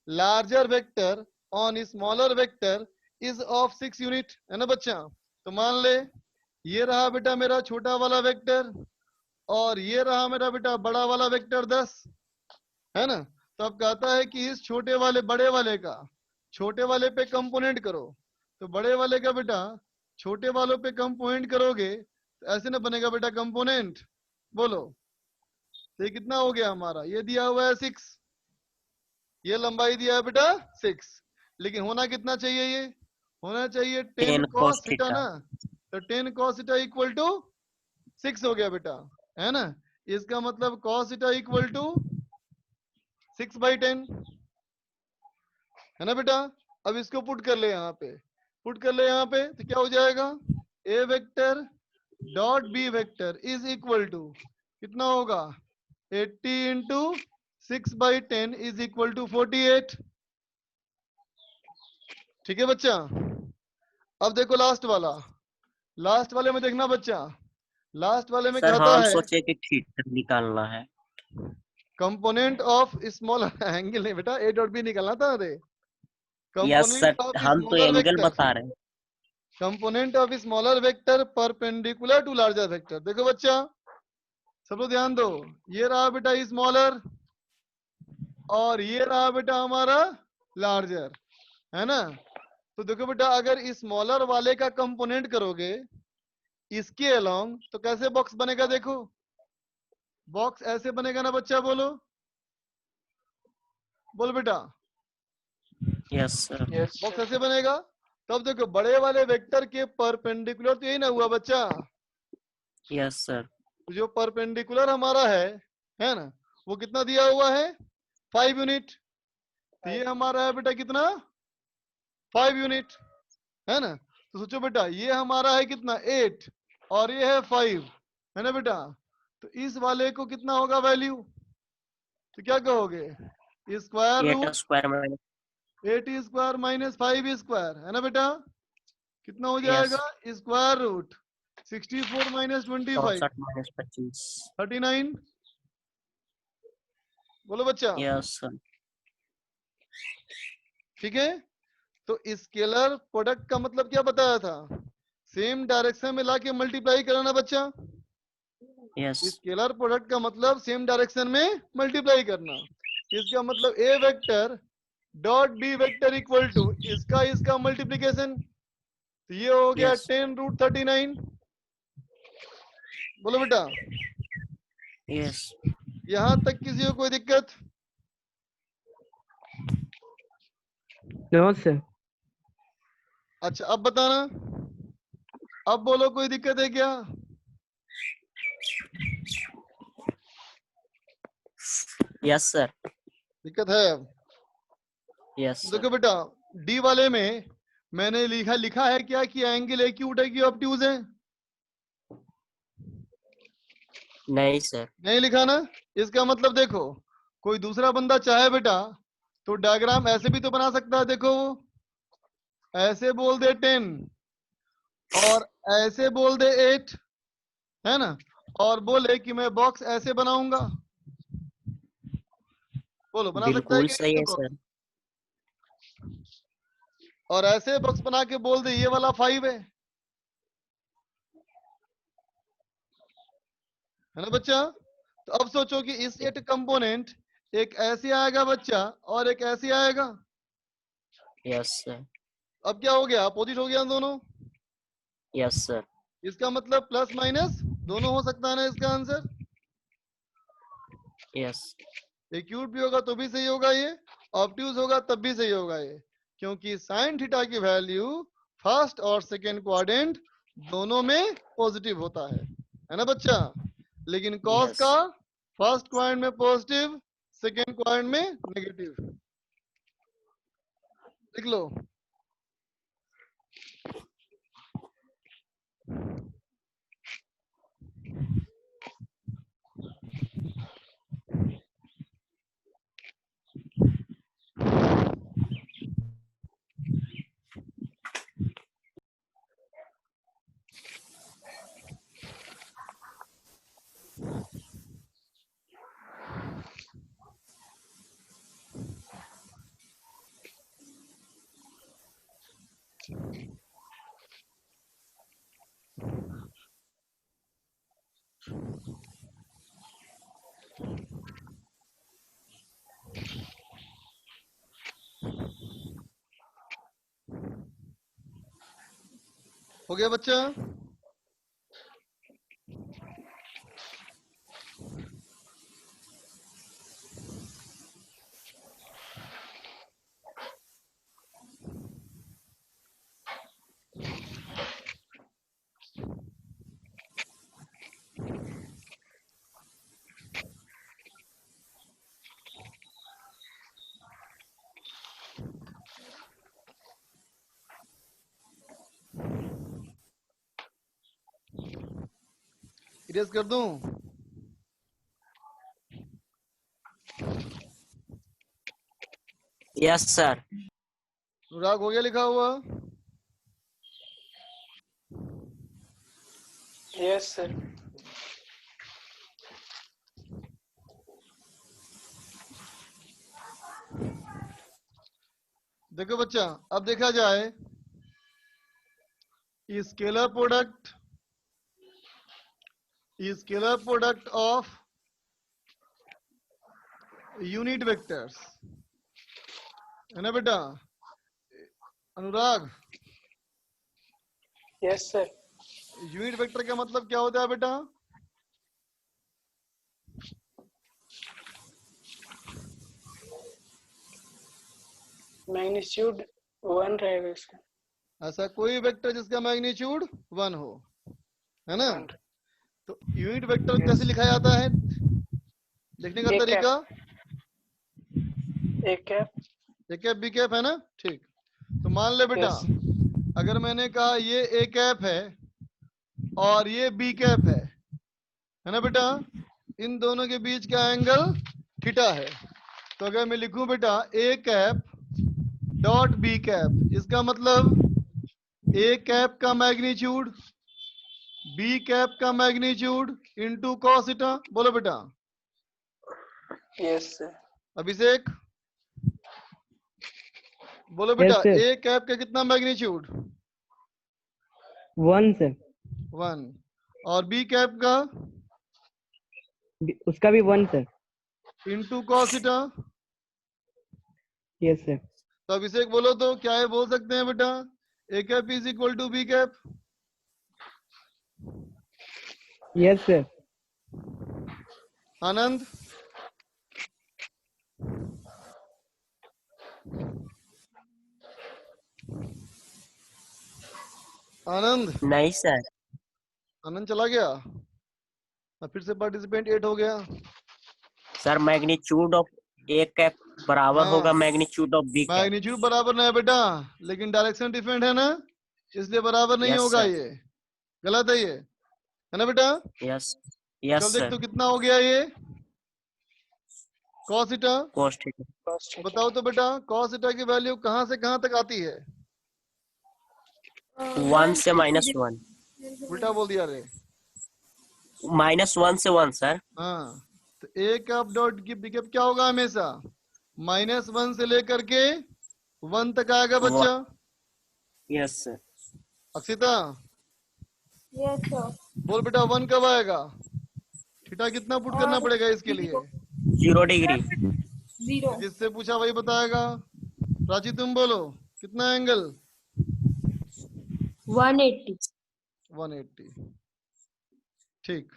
larger vector on smaller vector is of 6 unit, है ना बच्चा। तो मान ले ये रहा बेटा मेरा छोटा वाला वेक्टर और ये रहा मेरा बेटा बड़ा वाला वेक्टर 10, है ना। तो अब कहता है कि इस छोटे वाले बड़े वाले का छोटे वाले पे कंपोनेंट करो। तो बड़े वाले का बेटा छोटे वालों पे कंपोनेंट करोगे तो ऐसे ना बनेगा बेटा कंपोनेंट। बोलो तो ये कितना हो गया हमारा, ये दिया हुआ है 6, ये लंबाई दिया है बेटा 6, लेकिन होना कितना चाहिए, ये होना चाहिए 10 10 cos cos थीटा थीटा। ना। तो 10 cos थीटा इक्वल टू 6 हो गया बेटा, है ना। इसका मतलब cos थीटा इक्वल टू 6/10, है ना बेटा। अब इसको पुट कर ले यहाँ पे, पुट कर ले यहाँ पे, तो क्या हो जाएगा A vector dot B vector is equal to कितना होगा 80 इंटू 6/10 इज इक्वल टू 48। ठीक है बच्चा। अब देखो लास्ट वाला, लास्ट वाले में देखना बच्चा, लास्ट वाले में सर कहता हम है सोचे कि थीटा निकालना है। कंपोनेंट ऑफ स्मॉल एंगल नहीं बेटा, ए डॉट बी निकालना था। अरे यस सर, कंपोनेंट ऑफ हम तो स्मॉलर एंगल वेक्टर, बता रहे हैं। Component of smaller vector perpendicular to larger vector. देखो बच्चा सब लोग ध्यान दो, ये रहा बेटा स्मॉलर और ये रहा बेटा हमारा लार्जर, है ना। तो देखो बेटा अगर स्मॉलर वाले का कंपोनेंट करोगे इसके अलोंग तो कैसे बॉक्स बनेगा, देखो बॉक्स ऐसे बनेगा ना बच्चा, बोलो बोलो बेटा, yes sir. Yes box sir. ऐसे बनेगा। तब देखो बड़े वाले वेक्टर के परपेंडिकुलर तो यही ना हुआ बच्चा, यस सर। तो जो परपेंडिकुलर हमारा है ना, वो कितना दिया हुआ है 5 यूनिट। तो ये हमारा है बेटा कितना 5 यूनिट, है ना। तो सोचो बेटा ये हमारा है कितना 8 और ये है 5, है ना बेटा। तो इस वाले को कितना होगा वैल्यू, तो क्या कहोगे square 8 root square minus 8 square minus 5 square, है ना बेटा। कितना हो यस जाएगा स्क्वायर रूट 64 माइनस 25 64 माइनस 25। 39। बोलो बच्चा, यस सर। ठीक है। तो स्केलर प्रोडक्ट का मतलब क्या बताया था, सेम डायरेक्शन में लाके मल्टीप्लाई कराना बच्चा। यस स्केलर प्रोडक्ट का मतलब सेम डायरेक्शन में मल्टीप्लाई करना। इसका मतलब A vector dot B vector equal to इसका मल्टीप्लीकेशन। तो ये हो गया यस 10 रूट 39। बोलो बेटा, यस यहां तक किसी को कोई दिक्कत। No sir. अच्छा अब बताना, अब बोलो कोई दिक्कत है क्या। Yes sir. दिक्कत है। Yes sir. देखो बेटा डी वाले में मैंने लिखा है क्या कि एंगल एक्यूट है कि ऑब्ट्यूज है, नहीं सर। नहीं लिखा ना। इसका मतलब देखो कोई दूसरा बंदा चाहे बेटा तो डायग्राम ऐसे भी तो बना सकता है। देखो ऐसे बोल दे 10 और ऐसे बोल दे 8, है ना, और बोले कि मैं बॉक्स ऐसे बनाऊंगा। बोलो बना सकता है बिल्कुल कि सही नहीं है बॉक्स। सर। और ऐसे बॉक्स बना के बोल दे ये वाला 5 है ना बच्चा। तो अब सोचो कि इस 8 कंपोनेंट एक ऐसे आएगा बच्चा और एक ऐसे आएगा। Yes sir. अब क्या हो गया अपोजिट हो गया दोनों। Yes sir. इसका मतलब प्लस माइनस दोनों हो सकता है ना इसका आंसर। यस एक्यूट भी होगा तो भी सही होगा ये, ऑब्ट्यूज होगा तब भी सही होगा ये, क्योंकि साइन थीटा की वैल्यू फर्स्ट और सेकेंड क्वाड्रेंट दोनों में पॉजिटिव होता है ना बच्चा। लेकिन कॉस यस का फर्स्ट क्वाड्रेंट में पॉजिटिव, सेकेंड क्वाड्रेंट में नेगेटिव। लिख लो। हो गया बच्चा। इरेज कर दूं। Yes sir. अनुराग हो गया लिखा हुआ। Yes sir. देखो बच्चा अब देखा जाए scalar product of unit vectors, है ना बेटा। अनुराग यस सर। यूनिट वेक्टर का मतलब क्या होता है बेटा। मैग्नीट्यूड 1 रहेगा इसका। ऐसा कोई वेक्टर जिसका मैग्नीट्यूड 1 हो, है ना। तो यूनिट वेक्टर कैसे लिखा जाता है, लिखने का A cap. तरीका A cap. A cap B cap है ना। ठीक, तो मान ले बेटा Yes. अगर मैंने कहा ये ए कैप है और ये बी कैप है ना बेटा, इन दोनों के बीच का एंगल थीटा है। तो अगर मैं लिखूं बेटा A cap dot B cap, इसका मतलब ए कैप का मैग्नीट्यूड बी कैप का मैग्नीट्यूड इनटू कॉस थीटा। बोलो बेटा। Yes, sir. अभिषेक बोलो बेटा, sir. ए कैप का कितना मैग्नीट्यूड 1 सर, 1, और बी कैप का उसका भी 1 sir. Into cos theta. Yes sir. तो अभिषेक बोलो तो क्या है, बोल सकते हैं बेटा A cap is equal to B cap. Yes sir. Anand Anand नहीं सर। आनंद चला गया। अब फिर से पार्टिसिपेंट 8 हो गया। Sir magnitude of A cap बराबर हाँ। होगा magnitude of B cap. Magnitude बराबर नहीं है बेटा, लेकिन डायरेक्शन डिफरेंट है ना, इसलिए बराबर नहीं Yes, होगा। sir. ये गलत है, ये है ना बेटा। यस चल यस देख सर। तो कितना हो गया ये cos theta. Cos theta Cos theta. बताओ तो बेटा cos थीटा की वैल्यू कहां से कहां तक आती है। 1 से -1, उल्टा बोल दिया रे। -1 से 1 सर। हाँ, तो A cap dot B cap क्या होगा हमेशा -1 से लेकर के 1 तक आएगा बच्चा। Yes sir. Akshita yes sir. बोल बेटा 1 कब आएगा, थीटा कितना पुट करना पड़ेगा इसके लिए। 0 डिग्री। 0। जिससे पूछा वही बताएगा। प्राची तुम बोलो कितना एंगल 180। 180। ठीक,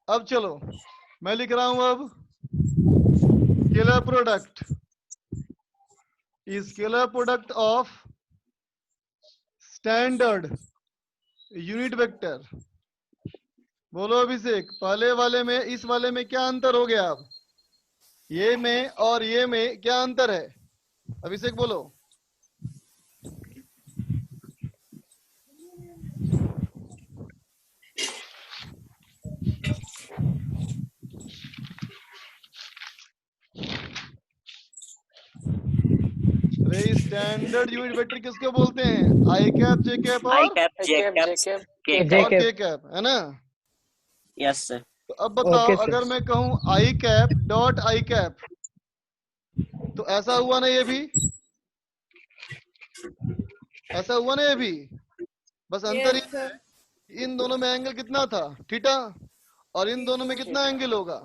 अब चलो मैं लिख रहा हूं अब scalar product, scalar product of standard unit vector. बोलो अभिषेक, पहले वाले में इस वाले में क्या अंतर हो गया, अब ये में और ये में क्या अंतर है, अभिषेक बोलो। अरे स्टैंडर्ड यूनिट वेक्टर किसको बोलते हैं, आई कैप जे कैप आई और कैप जे J cap, cap J cap. के और कैप। के कैप, है ना। Yes sir. तो अब बताओ Okay, sir. अगर मैं कहूं आई कैप डॉट आई कैप, तो ऐसा हुआ ना, ये भी ऐसा हुआ ना, ये भी बस अंतर Yes, ये है, sir. इन दोनों में एंगल कितना था थीटा, और इन दोनों में कितना एंगल होगा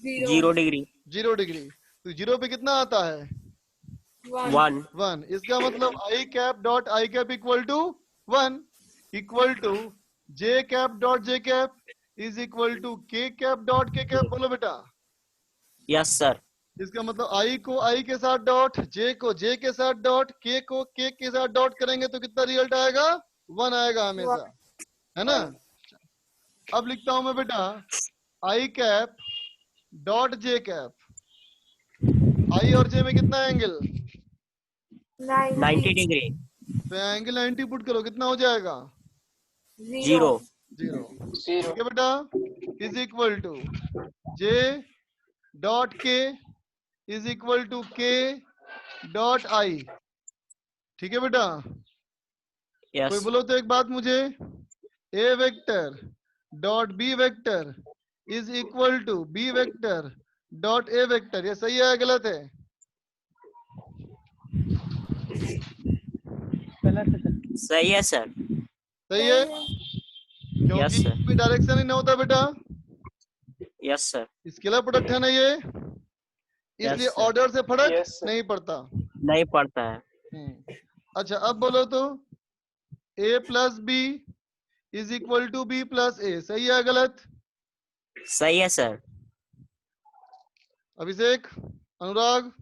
0 डिग्री। 0 डिग्री। तो 0 पे कितना आता है 1। 1। इसका मतलब I cap dot I cap equal to 1 equal to J cap dot J cap is equal to K cap dot K cap. बोलो बेटा, यस सर। इसका मतलब आई को आई के साथ डॉट, जे को जे के साथ डॉट, के को के के साथ डॉट करेंगे तो कितना रिजल्ट आएगा 1 आएगा हमेशा, है ना। अब लिखता हूं मैं बेटा आई कैप डॉट जे कैप, आई और जे में कितना एंगल 90 डिग्री। तो एंगल 90 पुट करो, कितना हो जाएगा 0। 0। 0. ठीक है बेटा, is equal to J dot K is equal to K dot I. ठीक है बेटा, कोई यस बोलो तो एक बात मुझे, A vector dot B vector is equal to B vector dot A vector, ये सही है या गलत है। सही है सर। सही है, Yes, sir. क्योंकि डायरेक्शन ही ना होता बेटा, यस सर। स्केलर प्रोडक्ट है ना ये, इसलिए sir. ऑर्डर से फर्क Yes, sir. नहीं पड़ता। नहीं पड़ता है। अच्छा अब बोलो तो a plus B is equal to B plus A, सही है गलत। सही है सर। अभिषेक अनुराग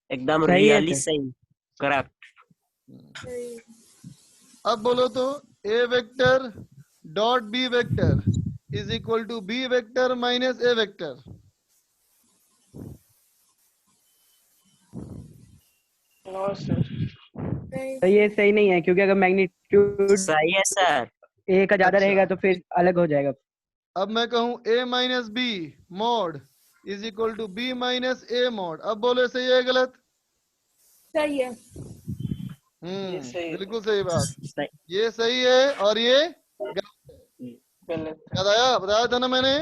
एकदम सही है रियली सर। सही। करेक्ट। अब बोलो तो A vector dot B vector is equal to B vector minus A vector? No sir. तो ये सही नहीं है, क्योंकि अगर मैग्नीट्यूड सही है सर। ए का ज्यादा अच्छा। रहेगा तो फिर अलग हो जाएगा। अब मैं कहूं A minus B mod is equal to B minus A mod, अब बोले सही है गलत? सही है। ये सही है। बिल्कुल सही बात। सही। ये सही है और ये गलत। गलत है। याद आया, बताया था ना मैंने,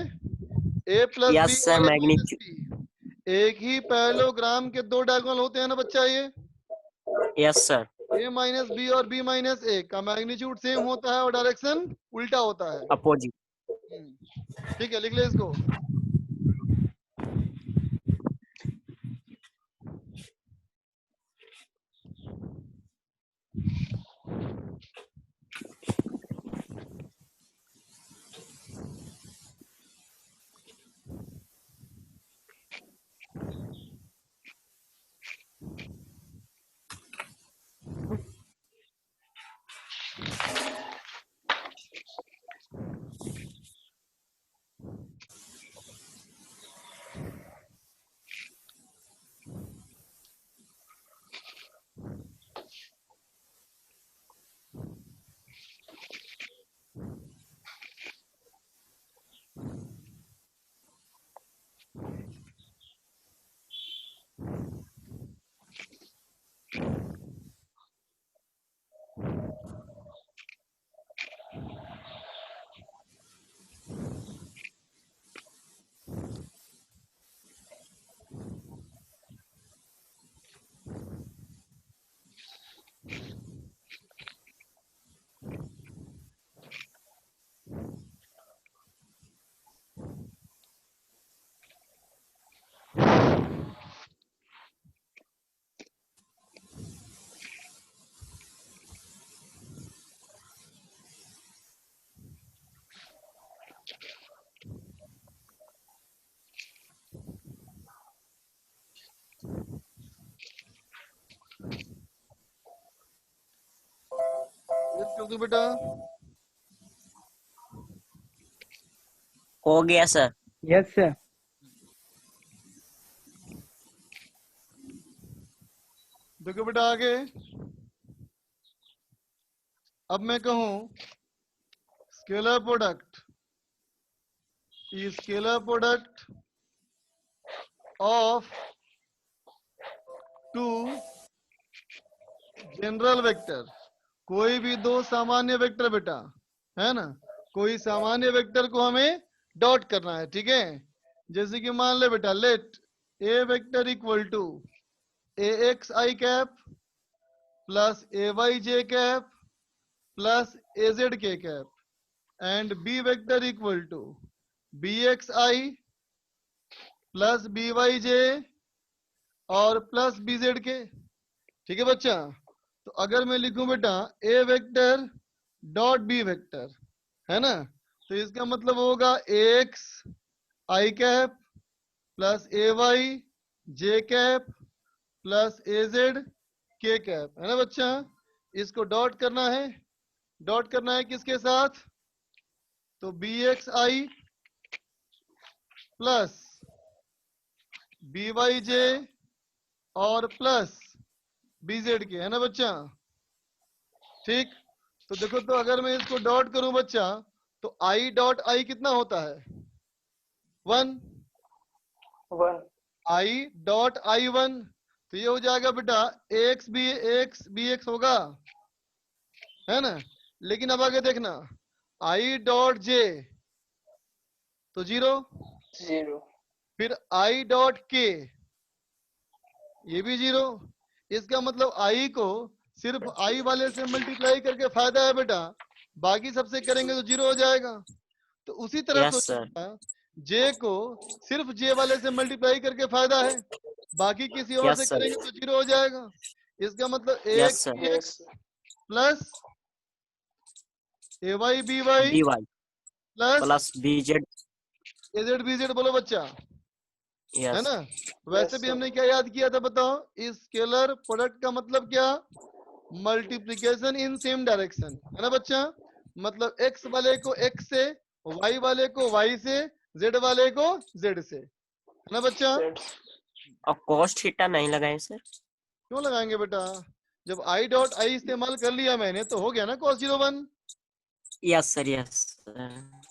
ए प्लस बी यस सर, और ए माइनस मैग्नीट्यूड। बी एक ही पैरेललोग्राम के दो डायगोनल होते हैं ना बच्चा। ये यस सर। ए माइनस बी और बी माइनस ए का मैग्नीट्यूड सेम होता है और डायरेक्शन उल्टा होता है। अपोजिट। ठीक है, लिख ले इसको। कर दूं बेटा? हो गया सर। Yes sir. देखो बेटा आगे, अब मैं कहूं scalar product of two general vector, कोई भी दो सामान्य वेक्टर बेटा, है ना, कोई सामान्य वेक्टर को हमें डॉट करना है। ठीक है, जैसे कि मान ले बेटा, let A vector equal to A X I cap plus A Y J cap plus A Z K cap and B vector equal to B X I plus B Y J और plus B Z के। ठीक है बच्चा, तो अगर मैं लिखूं बेटा ए वेक्टर डॉट बी वेक्टर, है ना, तो इसका मतलब होगा ए X I cap plus A Y J cap plus A Z K cap, है ना बच्चा। इसको डॉट करना है, डॉट करना है किसके साथ? तो B X I plus B Y J और प्लस बी जेड के, है ना बच्चा। ठीक, तो देखो, तो अगर मैं इसको डॉट करूं बच्चा, तो आई डॉट आई कितना होता है? 1। 1। आई डॉट आई 1, तो ये हो जाएगा बेटा एक्स बी एक्स होगा, है ना। लेकिन अब आगे देखना, आई डॉट जे तो 0, 0। फिर आई डॉट के ये भी 0। इसका मतलब आई को सिर्फ आई वाले से मल्टीप्लाई करके फायदा है बेटा, बाकी सबसे करेंगे तो 0 हो जाएगा। तो उसी तरह यस सर। जे को सिर्फ जे वाले से मल्टीप्लाई करके फायदा है, बाकी किसी और यस से सर। करेंगे तो 0 हो जाएगा। इसका मतलब yes sir. Yes. Plus A Y B Y B Y plus plus B Z. A Z B Z, बोलो बच्चा, है यस ना। वैसे भी हमने क्या याद किया था बताओ? इस स्केलर प्रोडक्ट का मतलब क्या? मल्टीप्लिकेशन इन सेम डायरेक्शन, है ना बच्चा। मतलब एक्स वाले को एक्स से वाई वाले को वाई से, जेड वाले को जेड से, है ना बच्चा? और cos थीटा नहीं लगाए सर? क्यों लगाएंगे बेटा? जब आई डॉट आई इस्तेमाल कर लिया मैंने तो हो गया ना cos 01। Yes sir, yes sir.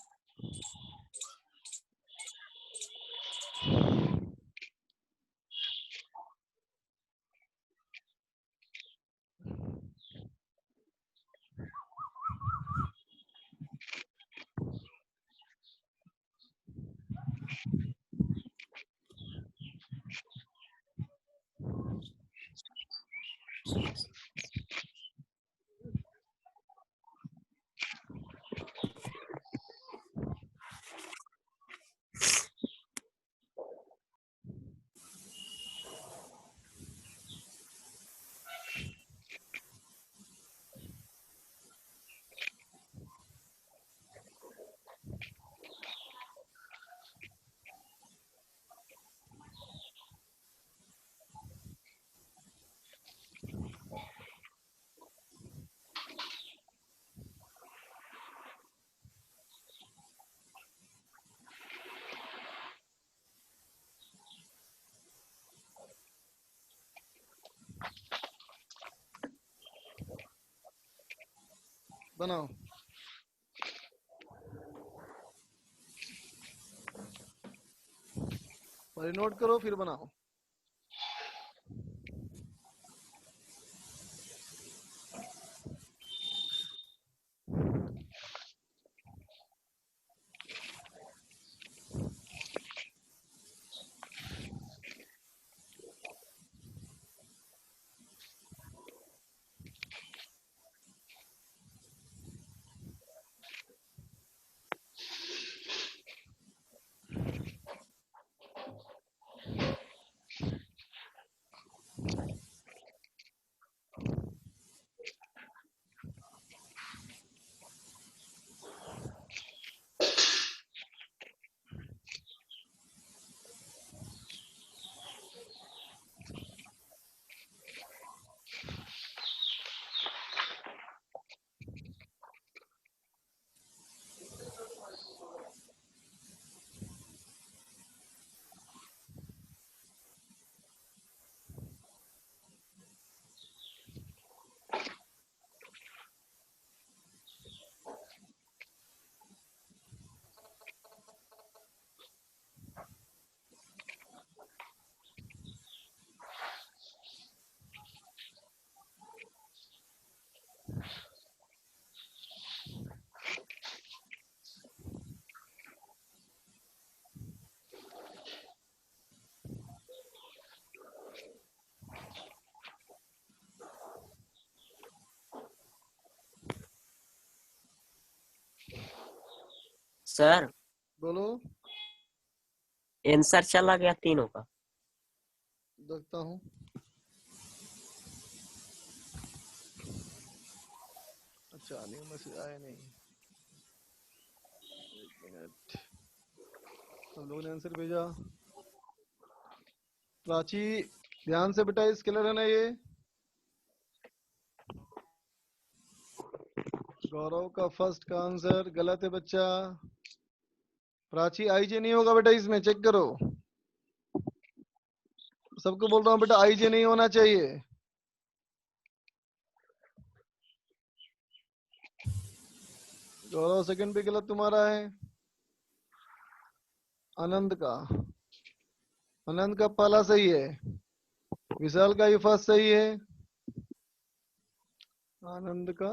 बनाओ। पहले नोट करो फिर बनाओ। सर बोलो। आंसर चला गया तीनों का। देखता हूँ। अच्छा न्यू मैसेज आया नहीं। एक मिनट। हम लोगों ने आंसर भेजा। प्राची ध्यान से बेटा, स्केलर है ना ये। गौरव का फर्स्ट का आंसर गलत है बच्चा। प्राची आईजे नहीं होगा बेटा, इसमें चेक करो। सबको बोल रहा हूँ बेटा, आईजे नहीं होना चाहिए। गौरव सेकंड पे गलत तुम्हारा है। आनंद का पहला सही है। विशाल का ये फर्स्ट सही है। आनंद का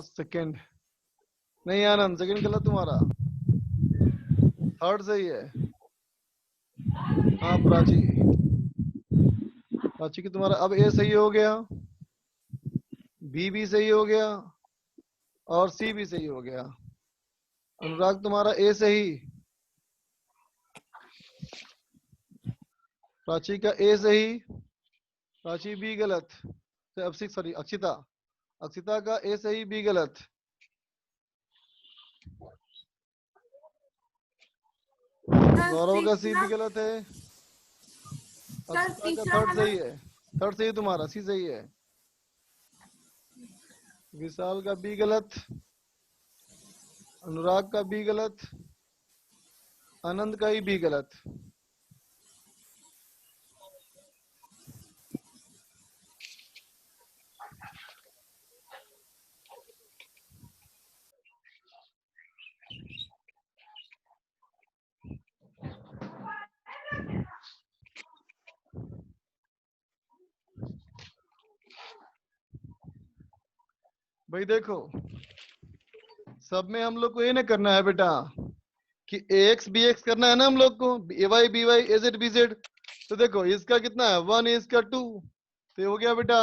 सेकंड नहीं, आनंद सेकंड गलत तुम्हारा। थर्ड सही है। हाँ प्राची की तुम्हारा अब ए सही हो गया, बी भी सही हो गया और सी भी सही हो गया। अनुराग तुम्हारा ए सही, प्राची का ए सही, प्राची बी गलत। अब सॉरी अक्षिता का ए सही बी गलत। गौरव का सी भी गलत है। अक्षिता का थर्ड सही है। थर्ड सही तुम्हारा, सी सही है। विशाल का बी गलत। अनुराग का बी गलत, आनंद का ही बी गलत। भाई देखो, सब में हम लोग को ये ना करना है बेटा कि ax bx करना है ना हम लोग को, ay by az bz। तो देखो इसका कितना है 1, इसका 2, तो ये हो गया बेटा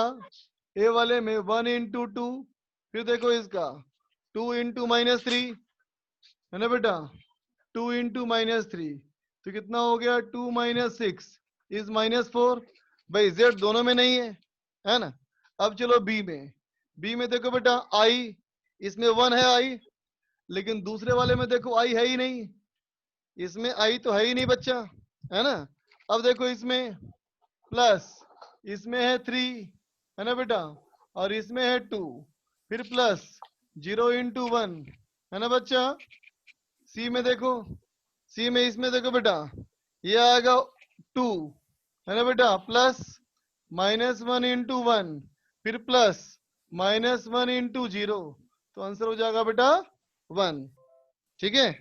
ए वाले में 1 इंटू 2, फिर देखो इसका 2 इंटू -3 है ना बेटा, 2 इंटू -3, तो कितना हो गया 2 -6 इज -4। भाई z दोनों में नहीं है ना। अब चलो बी में देखो बेटा आई, इसमें 1 है आई, लेकिन दूसरे वाले में देखो आई है ही नहीं, इसमें आई तो है ही नहीं बच्चा, है ना। अब देखो इसमें प्लस, इसमें है 3 है ना बेटा, और इसमें है 2, फिर प्लस 0 इंटू 1 है ना बच्चा। सी में देखो, सी में इसमें देखो बेटा ये आएगा 2 है ना बेटा, प्लस -1 इंटू 1, फिर प्लस -1 इंटू 0, तो आंसर हो जाएगा बेटा 1। ठीक है।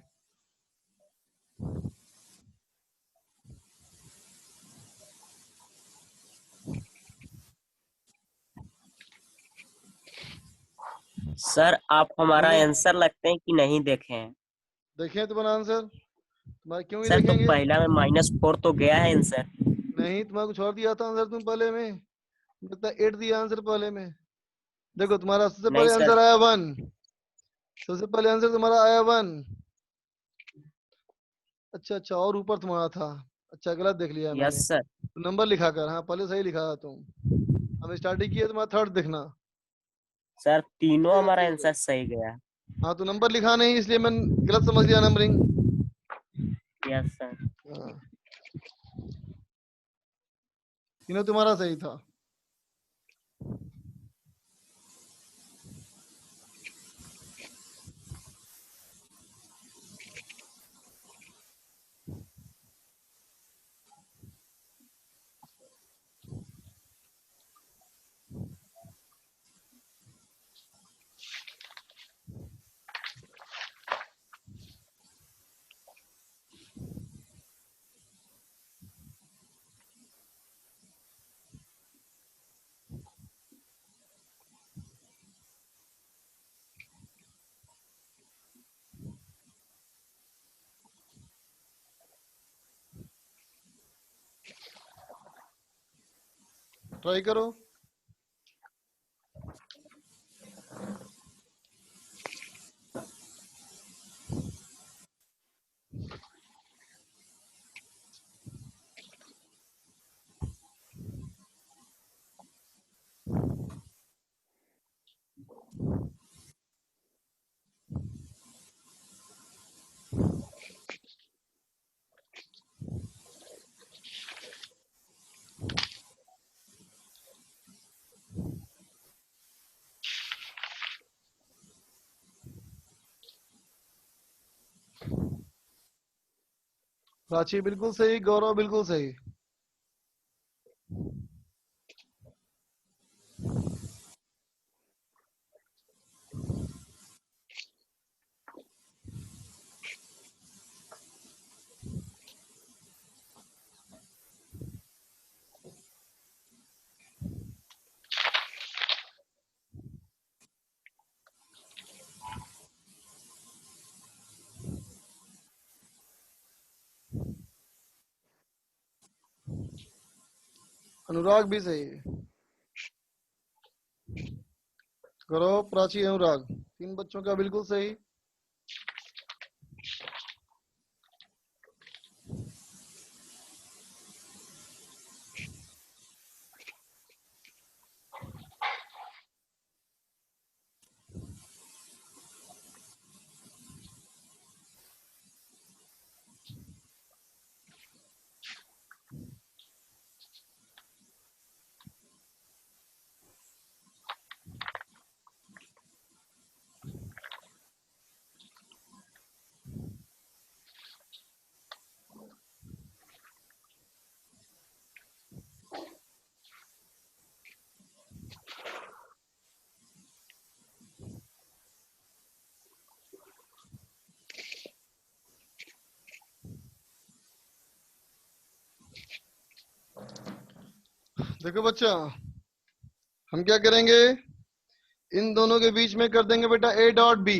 सर आप हमारा बोलो। आंसर लगते हैं कि नहीं देखे हैं। देखें तुम्हारा आंसर, तुम्हारा क्यों ही सर तो देखेंगे। पहला में -4 तो गया है आंसर। नहीं, तुम्हारा कुछ और दिया था आंसर तुम पहले में, लगता है 8 दिया आंसर पहले में। देखो तुम्हारा सबसे नहीं पहले सर। आंसर आया 1, सबसे पहले आंसर तुम्हारा आया 1। अच्छा अच्छा, और ऊपर तुम्हारा था, अच्छा गलत देख लिया मैंने। Yes sir. तो नंबर लिखा कर, हाँ पहले सही लिखा था तुम, हम स्टार्टिंग किए तुम्हारा थर्ड देखना। सर तीनों ये हमारा गलती हो आंसर गई। सही गया। हाँ तो नंबर लिखा नहीं इसलिए मैं गलत समझ लिया नंबरिंग। Yes sir. हाँ, तीनों तुम्हारा सही था। ट्राई करो। प्राची बिल्कुल सही, गौरव बिल्कुल सही। अनुराग भी सही है। गौरव, प्राची, अनुराग, 3 बच्चों का बिल्कुल सही। देखो बच्चा, हम क्या करेंगे, इन दोनों के बीच में कर देंगे बेटा ए डॉट बी।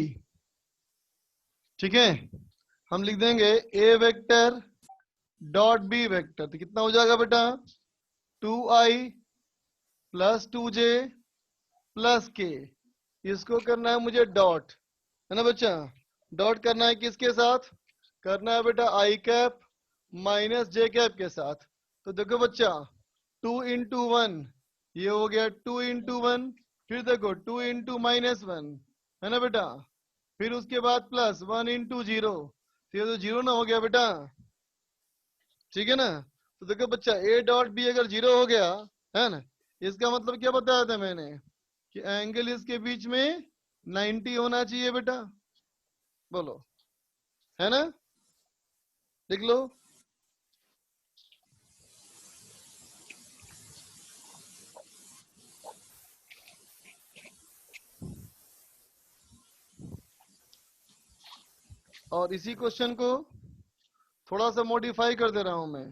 ठीक है, हम लिख देंगे ए वेक्टर डॉट बी वेक्टर। तो कितना हो जाएगा बेटा, 2i प्लस 2j प्लस के। इसको करना है मुझे डॉट, है ना बच्चा। डॉट करना है किसके साथ, करना है बेटा आई कैप माइनस जे कैप के साथ। तो देखो बच्चा, 2 इंटू 1 ये हो गया 2 इंटू 1, फिर देखो 2 इंटू माइनस 1, है ना बेटा, फिर उसके बाद प्लस 1 इंटू 0, तो ये तो 0 ना हो गया बेटा। ठीक है ना। तो देखो बच्चा, ए डॉट बी अगर 0 हो गया, है ना, इसका मतलब क्या बताया था मैंने कि एंगल इसके बीच में 90 होना चाहिए बेटा। बोलो, है ना, लिख लो। और इसी क्वेश्चन को थोड़ा सा मॉडिफाई कर दे रहा हूं मैं।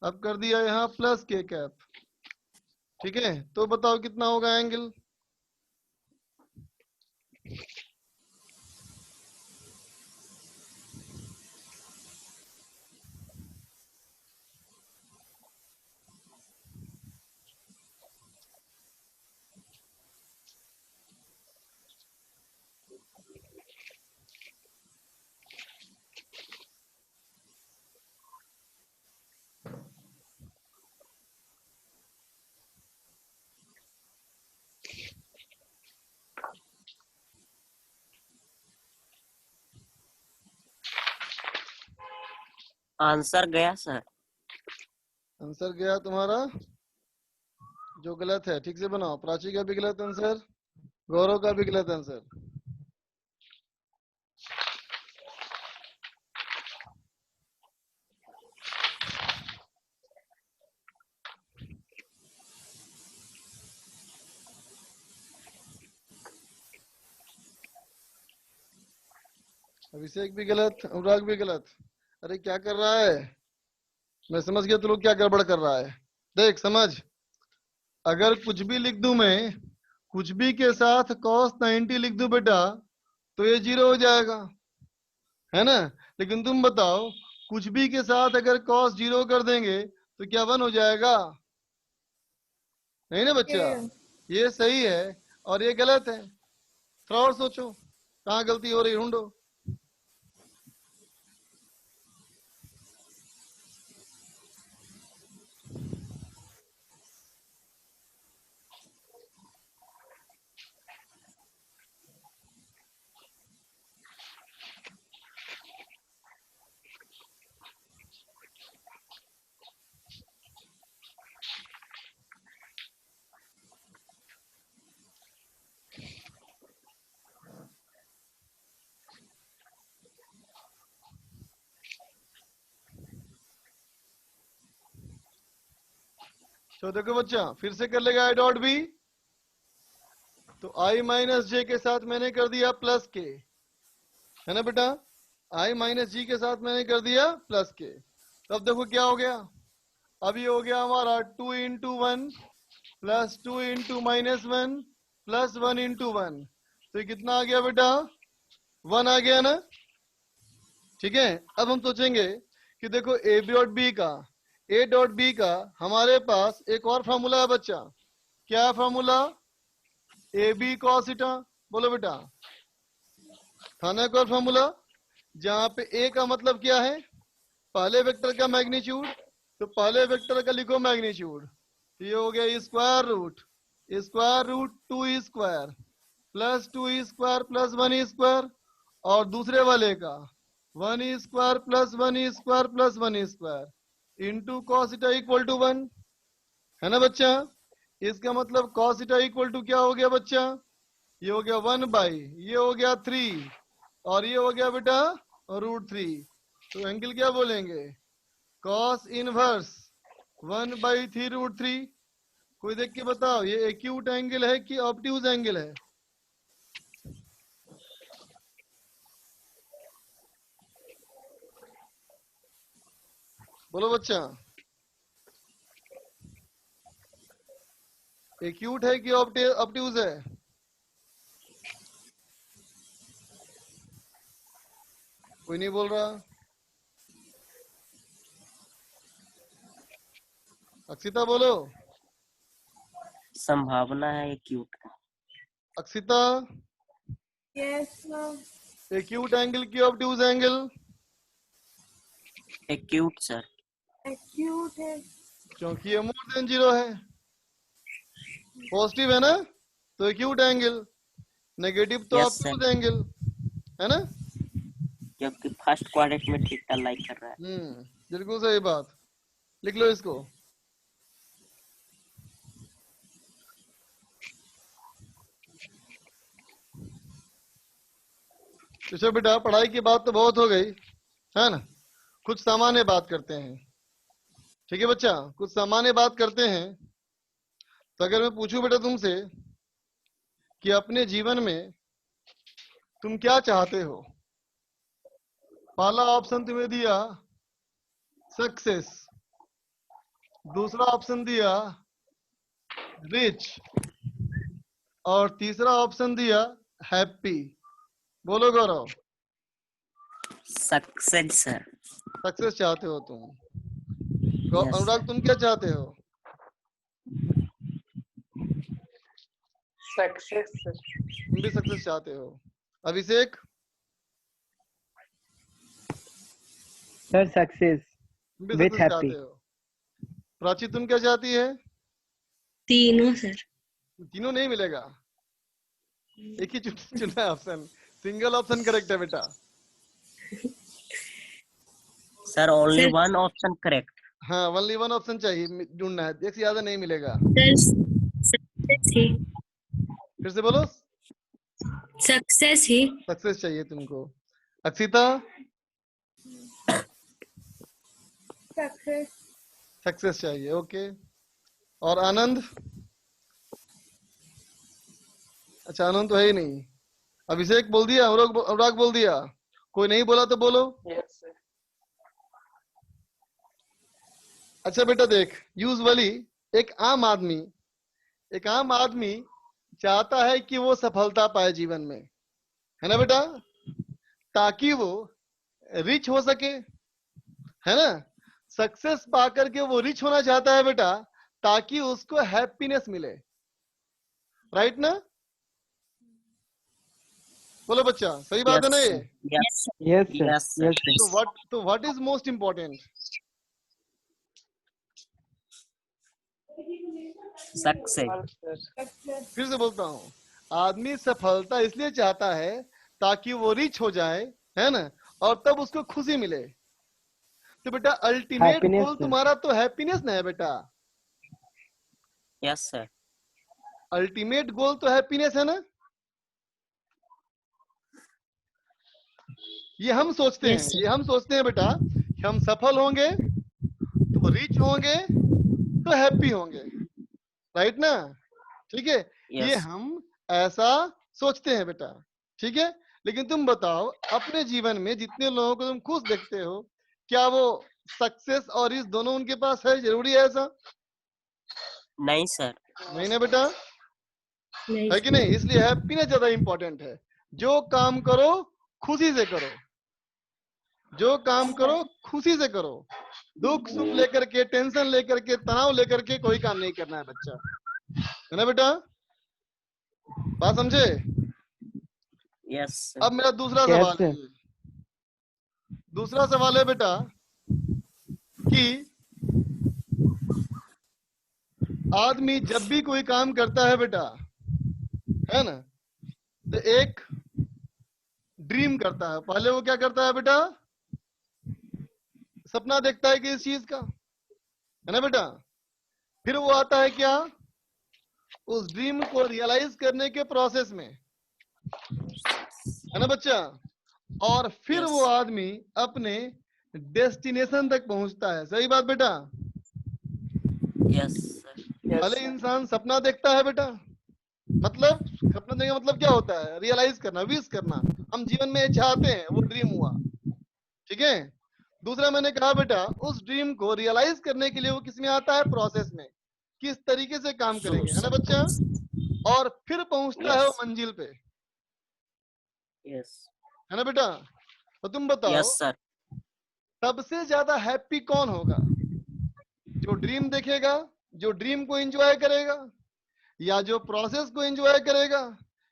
अब कर दिया यहाँ प्लस के कैप। ठीक है, तो बताओ कितना होगा एंगल। आंसर गया सर। आंसर गया तुम्हारा, जो गलत है ठीक से बनाओ। प्राची का भी गलत आंसर, गौरव का भी गलत आंसर। अभिषेक भी गलत, अनुराग भी गलत। अरे क्या कर रहा है, मैं समझ गया तू लोग क्या गड़बड़ कर रहा है। देख समझ, अगर कुछ भी लिख दूं मैं, कुछ भी के साथ cos 90 लिख दूं बेटा, तो ये 0 हो जाएगा, है ना। लेकिन तुम बताओ, कुछ भी के साथ अगर cos 0 कर देंगे तो क्या 1 हो जाएगा, नहीं ना बच्चा। ये सही है और ये गलत है। थोड़ा और सोचो, कहाँ गलती हो रही ढूंढो। तो देखो बच्चा, फिर से कर लेगा आई डॉट बी। तो आई माइनस जे के साथ मैंने कर दिया प्लस के, है ना बेटा। आई माइनस जी के साथ मैंने कर दिया प्लस के। तो अब देखो क्या हो गया, अब ये हो गया हमारा 2 into 1 plus 2 into minus 1 plus 1 into 1। तो ये कितना आ गया बेटा, 1 आ गया ना। ठीक है, अब हम सोचेंगे कि देखो ए डॉट बी का हमारे पास एक और फॉर्मूला है बच्चा। क्या formula, A B cos theta. बोलो बेटा, था ना एक और फॉर्मूला, जहां पे ए का मतलब क्या है, पहले वेक्टर का मैग्नीट्यूड। तो पहले वेक्टर का लिखो मैग्नीट्यूड, तो ये हो गया square root 2 square plus 2 square plus 1 square, और दूसरे वाले का 1 square plus 1 square plus 1 square into cos theta equal to 1, है ना बच्चा। इसका मतलब कॉस थीटा इक्वल टू क्या हो गया बच्चा, ये हो गया 1 बाई, ये हो गया 3, और ये हो गया बेटा रूट 3। तो एंगल क्या बोलेंगे, कॉस इनवर्स 1/3 रूट 3। कोई देख के बताओ, ये एक्यूट एंगल है कि ऑब्ट्यूज एंगल है। बोलो बच्चा। एक्यूट है कि ऑब्ट्यूज है? कोई नहीं बोल रहा। अक्षिता बोलो। संभावना है एक्यूट का। Akshita, yes sir. Acute angle की obtuse angle? Acute sir. Acute है। क्योंकि ये मोर देन 0 है। पॉजिटिव है ना, तो एक्यूट एंगल। नेगेटिव तो Yes, sir. ऑब्ट्यूज एंगल है ना। जबकि फर्स्ट क्वाड्रेंट में थीटा लाई कर रहा है। बिल्कुल सही बात। लिख लो इसको। तो बेटा पढ़ाई की बात तो बहुत हो गई है ना, कुछ सामान्य बात करते हैं। ठीक है बच्चा, कुछ सामान्य बात करते हैं। तो अगर मैं पूछूं बेटा तुमसे कि अपने जीवन में तुम क्या चाहते हो, पहला ऑप्शन तुम्हें दिया सक्सेस, दूसरा ऑप्शन दिया रिच, और तीसरा ऑप्शन दिया हैप्पी। बोलो गौरव। Success sir. सक्सेस चाहते हो तुम। Yes, अनुराग तुम क्या चाहते हो? Success sir. तुम भी सक्सेस चाहते हो। अभिषेक? सर सक्सेस तुम भी With सक्सेस happy. चाहते हो। प्राची तुम क्या चाहती है? तीनों सर। तीनों नहीं मिलेगा, एक ही चुना है ऑप्शन। सिंगल ऑप्शन करेक्ट है बेटा। Sir only one option correct. हाँ, ओनली वन ऑप्शन चाहिए ढूंढना है, एक से ज्यादा नहीं मिलेगा। सक्सेस ही। फिर से बोलो। सक्सेस ही। सक्सेस चाहिए तुमको। अक्षिता? सक्सेस। सक्सेस चाहिए, ओके। और आनंद? अच्छा, आनंद तो है ही नहीं। अभिषेक बोल दिया, अनुराग बोल दिया, कोई नहीं बोला तो बोलो। Yes sir. अच्छा बेटा देख, यूजुअली एक आम आदमी चाहता है कि वो सफलता पाए जीवन में, है ना बेटा, ताकि वो रिच हो सके, है ना। सक्सेस पा करके वो रिच होना चाहता है बेटा, ताकि उसको हैप्पीनेस मिले। राइट ना? बोलो बच्चा, सही बात है ना ये? Yes Yes sir. Yes Yes sir. तो what is most important? Success. Success. फिर से बोलता हूँ, आदमी सफलता इसलिए चाहता है ताकि वो रिच हो जाए, है ना, और तब उसको खुशी मिले। तो बेटा अल्टीमेट Happiness, गोल sir. तुम्हारा तो हैप्पीनेस ना है बेटा। Yes sir. अल्टीमेट गोल तो हैप्पीनेस है ना। ये हम सोचते Yes, हैं, sir. ये हम सोचते हैं बेटा कि हम सफल होंगे तो रिच होंगे तो हैप्पी होंगे। राइट ना? ठीक है, ये यस हम ऐसा सोचते हैं बेटा। ठीक है, लेकिन तुम बताओ अपने जीवन में जितने लोगों को तुम खुश देखते हो, क्या वो सक्सेस और इस दोनों उनके पास है? जरूरी है ऐसा? नहीं सर। नहीं ना बेटा, नहीं है कि नहीं? इसलिए हैप्पीनेस ज्यादा इंपॉर्टेंट है। जो काम करो खुशी से करो, जो काम करो खुशी से करो। दुख सुख लेकर के, टेंशन लेकर के, तनाव लेकर के कोई काम नहीं करना है बच्चा, है ना बेटा? बात समझे? Yes sir. अब मेरा दूसरा Yes, सवाल है, sir. दूसरा सवाल है बेटा कि आदमी जब भी कोई काम करता है बेटा, है ना, तो एक ड्रीम करता है। पहले वो क्या करता है बेटा? सपना देखता है कि इस चीज का, है ना बेटा। फिर वो आता है क्या? उस ड्रीम को रियलाइज करने के प्रोसेस में, है ना बच्चा। और फिर Yes. वो आदमी अपने डेस्टिनेशन तक पहुंचता है। सही बात बेटा? Yes sir. पहले इंसान सपना देखता है बेटा, मतलब सपना देखने का मतलब क्या होता है? रियलाइज करना, विश करना। हम जीवन में चाहते हैं, वो ड्रीम हुआ। ठीक है। दूसरा मैंने कहा बेटा, उस ड्रीम को रियलाइज करने के लिए वो किस में आता है? प्रोसेस में। किस तरीके से काम करेंगे, है ना sir. बच्चा, और फिर पहुंचता है वो Yes. मंजिल पे, Yes. है ना बेटा। तो तुम बताओ Yes, sir. सबसे ज्यादा हैप्पी कौन होगा, जो ड्रीम देखेगा, जो ड्रीम को एंजॉय करेगा, या जो प्रोसेस को एंजॉय करेगा,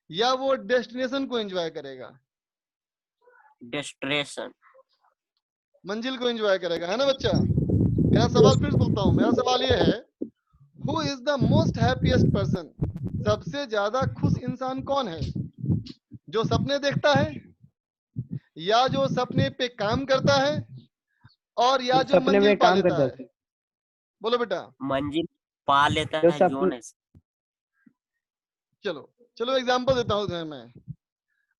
या वो डेस्टिनेशन को एंजॉय करेगा, Destination. मंजिल को एंजॉय करेगा, है ना बच्चा। मेरा सवाल फिर बोलता हूँ, मेरा सवाल ये है, who is the most happiest person, सबसे ज्यादा खुश इंसान कौन है, जो सपने देखता है, या जो सपने पे काम करता है, और या जो सपने मंजिल में पा काम लेता करता है। बोलो बेटा। मंजिल पा लेता जो है, जो सपने नहीं। चलो चलो एग्जांपल देता हूँ तुम्हें मैं।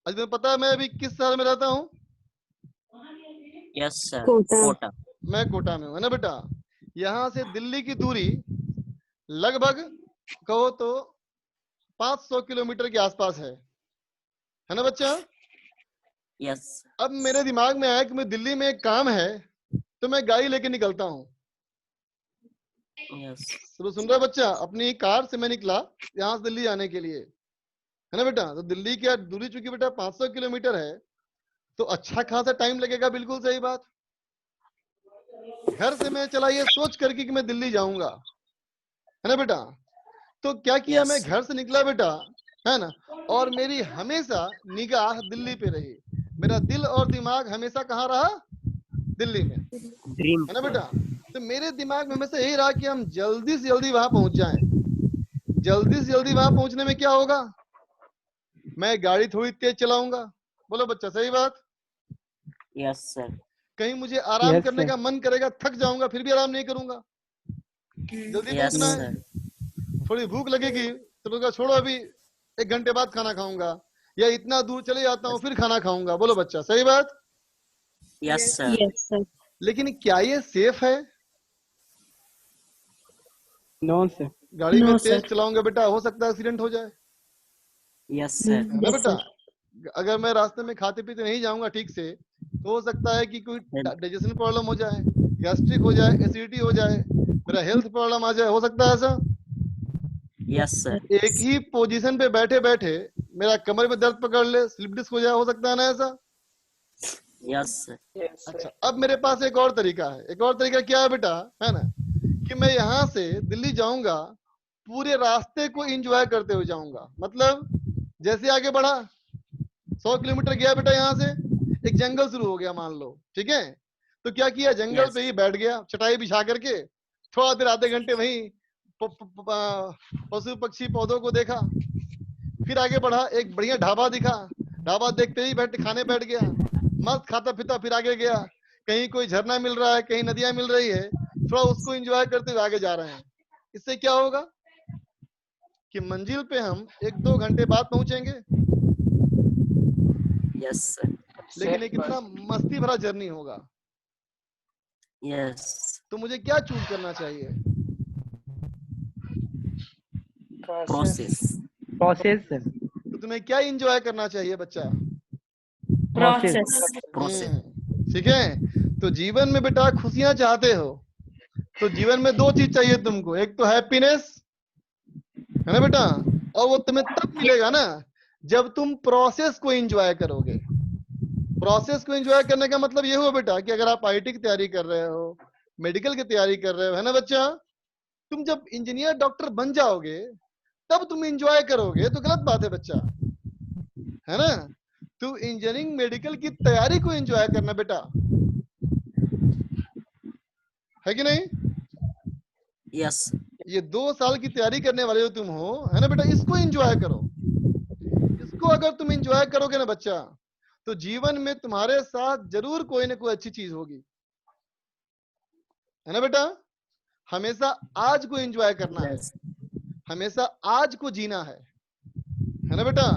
आज तुम्हें पता है मैं अभी किस शहर में रहता हूँ? Yes sir. कोटा। कोटा। मैं कोटा में हूँ, है ना बेटा। यहाँ से दिल्ली की दूरी लगभग कहो तो 500 किलोमीटर के आसपास है ना बच्चा। यस। अब मेरे दिमाग में आया कि मैं दिल्ली में एक काम है, तो मैं गाड़ी लेके निकलता हूँ। यस। तो सुन रहा है बच्चा, अपनी कार से मैं निकला यहाँ से दिल्ली आने के लिए, है ना बेटा। तो दिल्ली की दूरी चूंकि बेटा 500 किलोमीटर है, तो अच्छा खासा टाइम लगेगा, बिल्कुल सही बात। घर से मैं चला ये सोच करके कि मैं दिल्ली जाऊंगा, है ना बेटा। तो क्या किया, मैं घर से निकला बेटा, है ना, और मेरी हमेशा निगाह दिल्ली पे रही। मेरा दिल और दिमाग हमेशा कहाँ रहा? दिल्ली में, ड्रीम है ना बेटा। तो मेरे दिमाग में हमेशा यही रहा कि हम जल्दी से जल्दी वहां पहुंच जाएं। जल्दी से जल्दी वहां पहुंचने में क्या होगा, मैं गाड़ी थोड़ी तेज चलाऊंगा। बोलो बच्चा, सही बात। Yes sir. कहीं मुझे आराम Yes, करने sir. का मन करेगा, थक जाऊंगा, फिर भी आराम नहीं करूंगा, जल्दी यस पहुंचना है। सर। थोड़ी भूख लगेगी तो मैं छोड़ो अभी 1 घंटे बाद खाना खाऊंगा, या इतना दूर चले जाता हूँ फिर खाना खाऊंगा। बोलो बच्चा, सही बात। Yes sir. Yes sir. लेकिन क्या ये सेफ है? No, sir. गाड़ी में नो तेज सर। चलाऊंगा बेटा, हो सकता है एक्सीडेंट हो जाए, यस सर। है ना यस बेटा। सर। अगर मैं रास्ते में खाते पीते नहीं जाऊंगा ठीक से, तो हो सकता है कि कोई डाइजेशन प्रॉब्लम हो जाए, गैस्ट्रिक हो जाए, एसिडिटी हो जाए, मेरा हेल्थ प्रॉब्लम आ जाए, हो सकता है ऐसा। Yes sir. एक ही पोजीशन पे बैठे बैठे मेरा कमर में दर्द पकड़ ले, स्लिप डिस्क हो जाए, हो सकता है ना ऐसा। Yes sir. Yes, sir. अच्छा, अब मेरे पास एक और तरीका है। एक और तरीका क्या है बेटा, है ना, कि मैं यहाँ से दिल्ली जाऊंगा, पूरे रास्ते को एंजॉय करते हुए जाऊंगा। मतलब जैसे आगे बढ़ा, 100 किलोमीटर गया बेटा, यहाँ से एक जंगल शुरू हो गया मान लो, ठीक है। तो क्या किया, जंगल Yes. पे ही बैठ गया चटाई बिछा करके, थोड़ा देर आधे घंटे वहीं पशु पक्षी पौधों को देखा। फिर आगे बढ़ा, एक बढ़िया ढाबा दिखा, ढाबा देखते ही बैठ खाने बैठ गया, मस्त खाता पीता। फिर आगे गया, कहीं कोई झरना मिल रहा है, कहीं नदियां मिल रही है, थोड़ा उसको एंजॉय करते हुए आगे जा रहे हैं। इससे क्या होगा कि मंजिल पे हम 1-2 घंटे बाद पहुंचेंगे, Yes sir. लेकिन एक Safe इतना bus. मस्ती भरा जर्नी होगा। Yes. तो मुझे क्या चूज करना चाहिए? Process. Process, sir. तो तुम्हें क्या एंजॉय करना चाहिए बच्चा? प्रोसेस। Process. ठीक है। तो जीवन में बेटा खुशियां चाहते हो, तो जीवन में 2 चीज चाहिए तुमको। एक तो हैप्पीनेस, है ना बेटा, और वो तुम्हें तब मिलेगा ना जब तुम प्रोसेस को एंजॉय करोगे। प्रोसेस को एंजॉय करने का मतलब ये हुआ बेटा कि अगर आप आईटी की तैयारी कर रहे हो, मेडिकल की तैयारी कर रहे हो, है ना बच्चा, तुम जब इंजीनियर डॉक्टर बन जाओगे तब तुम एंजॉय करोगे, तो गलत बात है बच्चा, है ना। तू इंजीनियरिंग मेडिकल की तैयारी को एंजॉय करना बेटा, है कि नहीं। Yes. ये 2 साल की तैयारी करने वाले हो तुम हो, है ना बेटा, इसको एंजॉय करो। इसको अगर तुम एंजॉय करोगे ना बच्चा, तो जीवन में तुम्हारे साथ जरूर कोई ना कोई अच्छी चीज होगी, है ना बेटा। हमेशा आज को एंजॉय करना है, Yes. हमेशा आज को जीना है ना बेटा।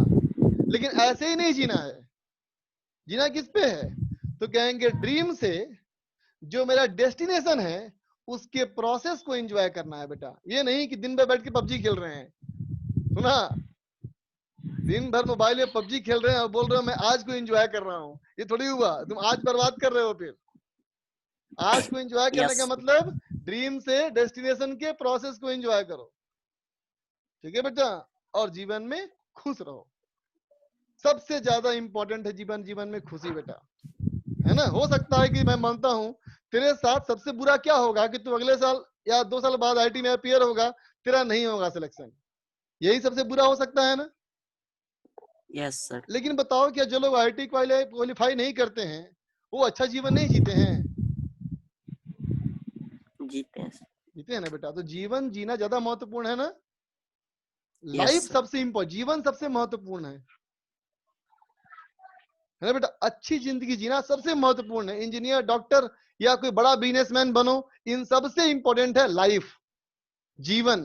लेकिन ऐसे ही नहीं जीना है। जीना किस पे है? तो कहेंगे ड्रीम से जो मेरा डेस्टिनेशन है उसके प्रोसेस को एंजॉय करना है बेटा। ये नहीं कि दिन भर बैठ के पबजी खेल रहे हैं, सुना, दिन भर मोबाइल में पबजी खेल रहे हैं और बोल रहे हो मैं आज को एंजॉय कर रहा हूँ। ये थोड़ी हुआ, तुम आज बर्बाद कर रहे हो। फिर आज को एंजॉय करने Yes. का मतलब ड्रीम से डेस्टिनेशन के प्रोसेस को एंजॉय करो, ठीक है बेटा, और जीवन में खुश रहो। सबसे ज्यादा इंपॉर्टेंट है जीवन में खुशी बेटा, है ना। हो सकता है कि मैं मानता हूं तेरे साथ सबसे बुरा क्या होगा कि तू अगले साल या 2 साल बाद आईटी में अपीयर होगा, तेरा नहीं होगा सिलेक्शन, यही सबसे बुरा हो सकता है ना। Yes sir. लेकिन बताओ क्या जो लोग आईटी क्वालिफाई नहीं करते हैं वो अच्छा जीवन नहीं जीते हैं? जीते हैं सर। जीते हैं ना बेटा। तो जीवन जीना ज्यादा महत्वपूर्ण है ना, Yes, लाइफ sir. सबसे इम्पोर्टेंट, जीवन सबसे महत्वपूर्ण है ना बेटा। अच्छी जिंदगी जीना सबसे महत्वपूर्ण है। इंजीनियर, डॉक्टर या कोई बड़ा बिजनेसमैन बनो, इन सबसे इंपॉर्टेंट है लाइफ, जीवन,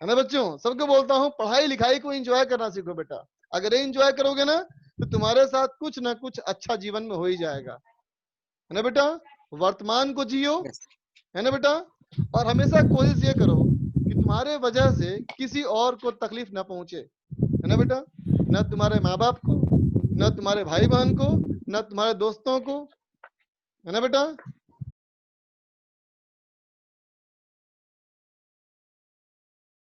है ना बच्चों। सबको बोलता हूं पढ़ाई लिखाई को एंजॉय करना सीखो बेटा। अगर एंजॉय करोगे ना तो तुम्हारे साथ कुछ ना कुछ अच्छा जीवन में हो ही जाएगा, है ना बेटा। वर्तमान को जियो, Yes. है ना बेटा, और हमेशा कोशिश ये करो कि तुम्हारे वजह से किसी और को तकलीफ ना पहुंचे, है ना बेटा। न तुम्हारे माँ बाप को, न तुम्हारे भाई बहन को, न तुम्हारे दोस्तों को, है ना बेटा।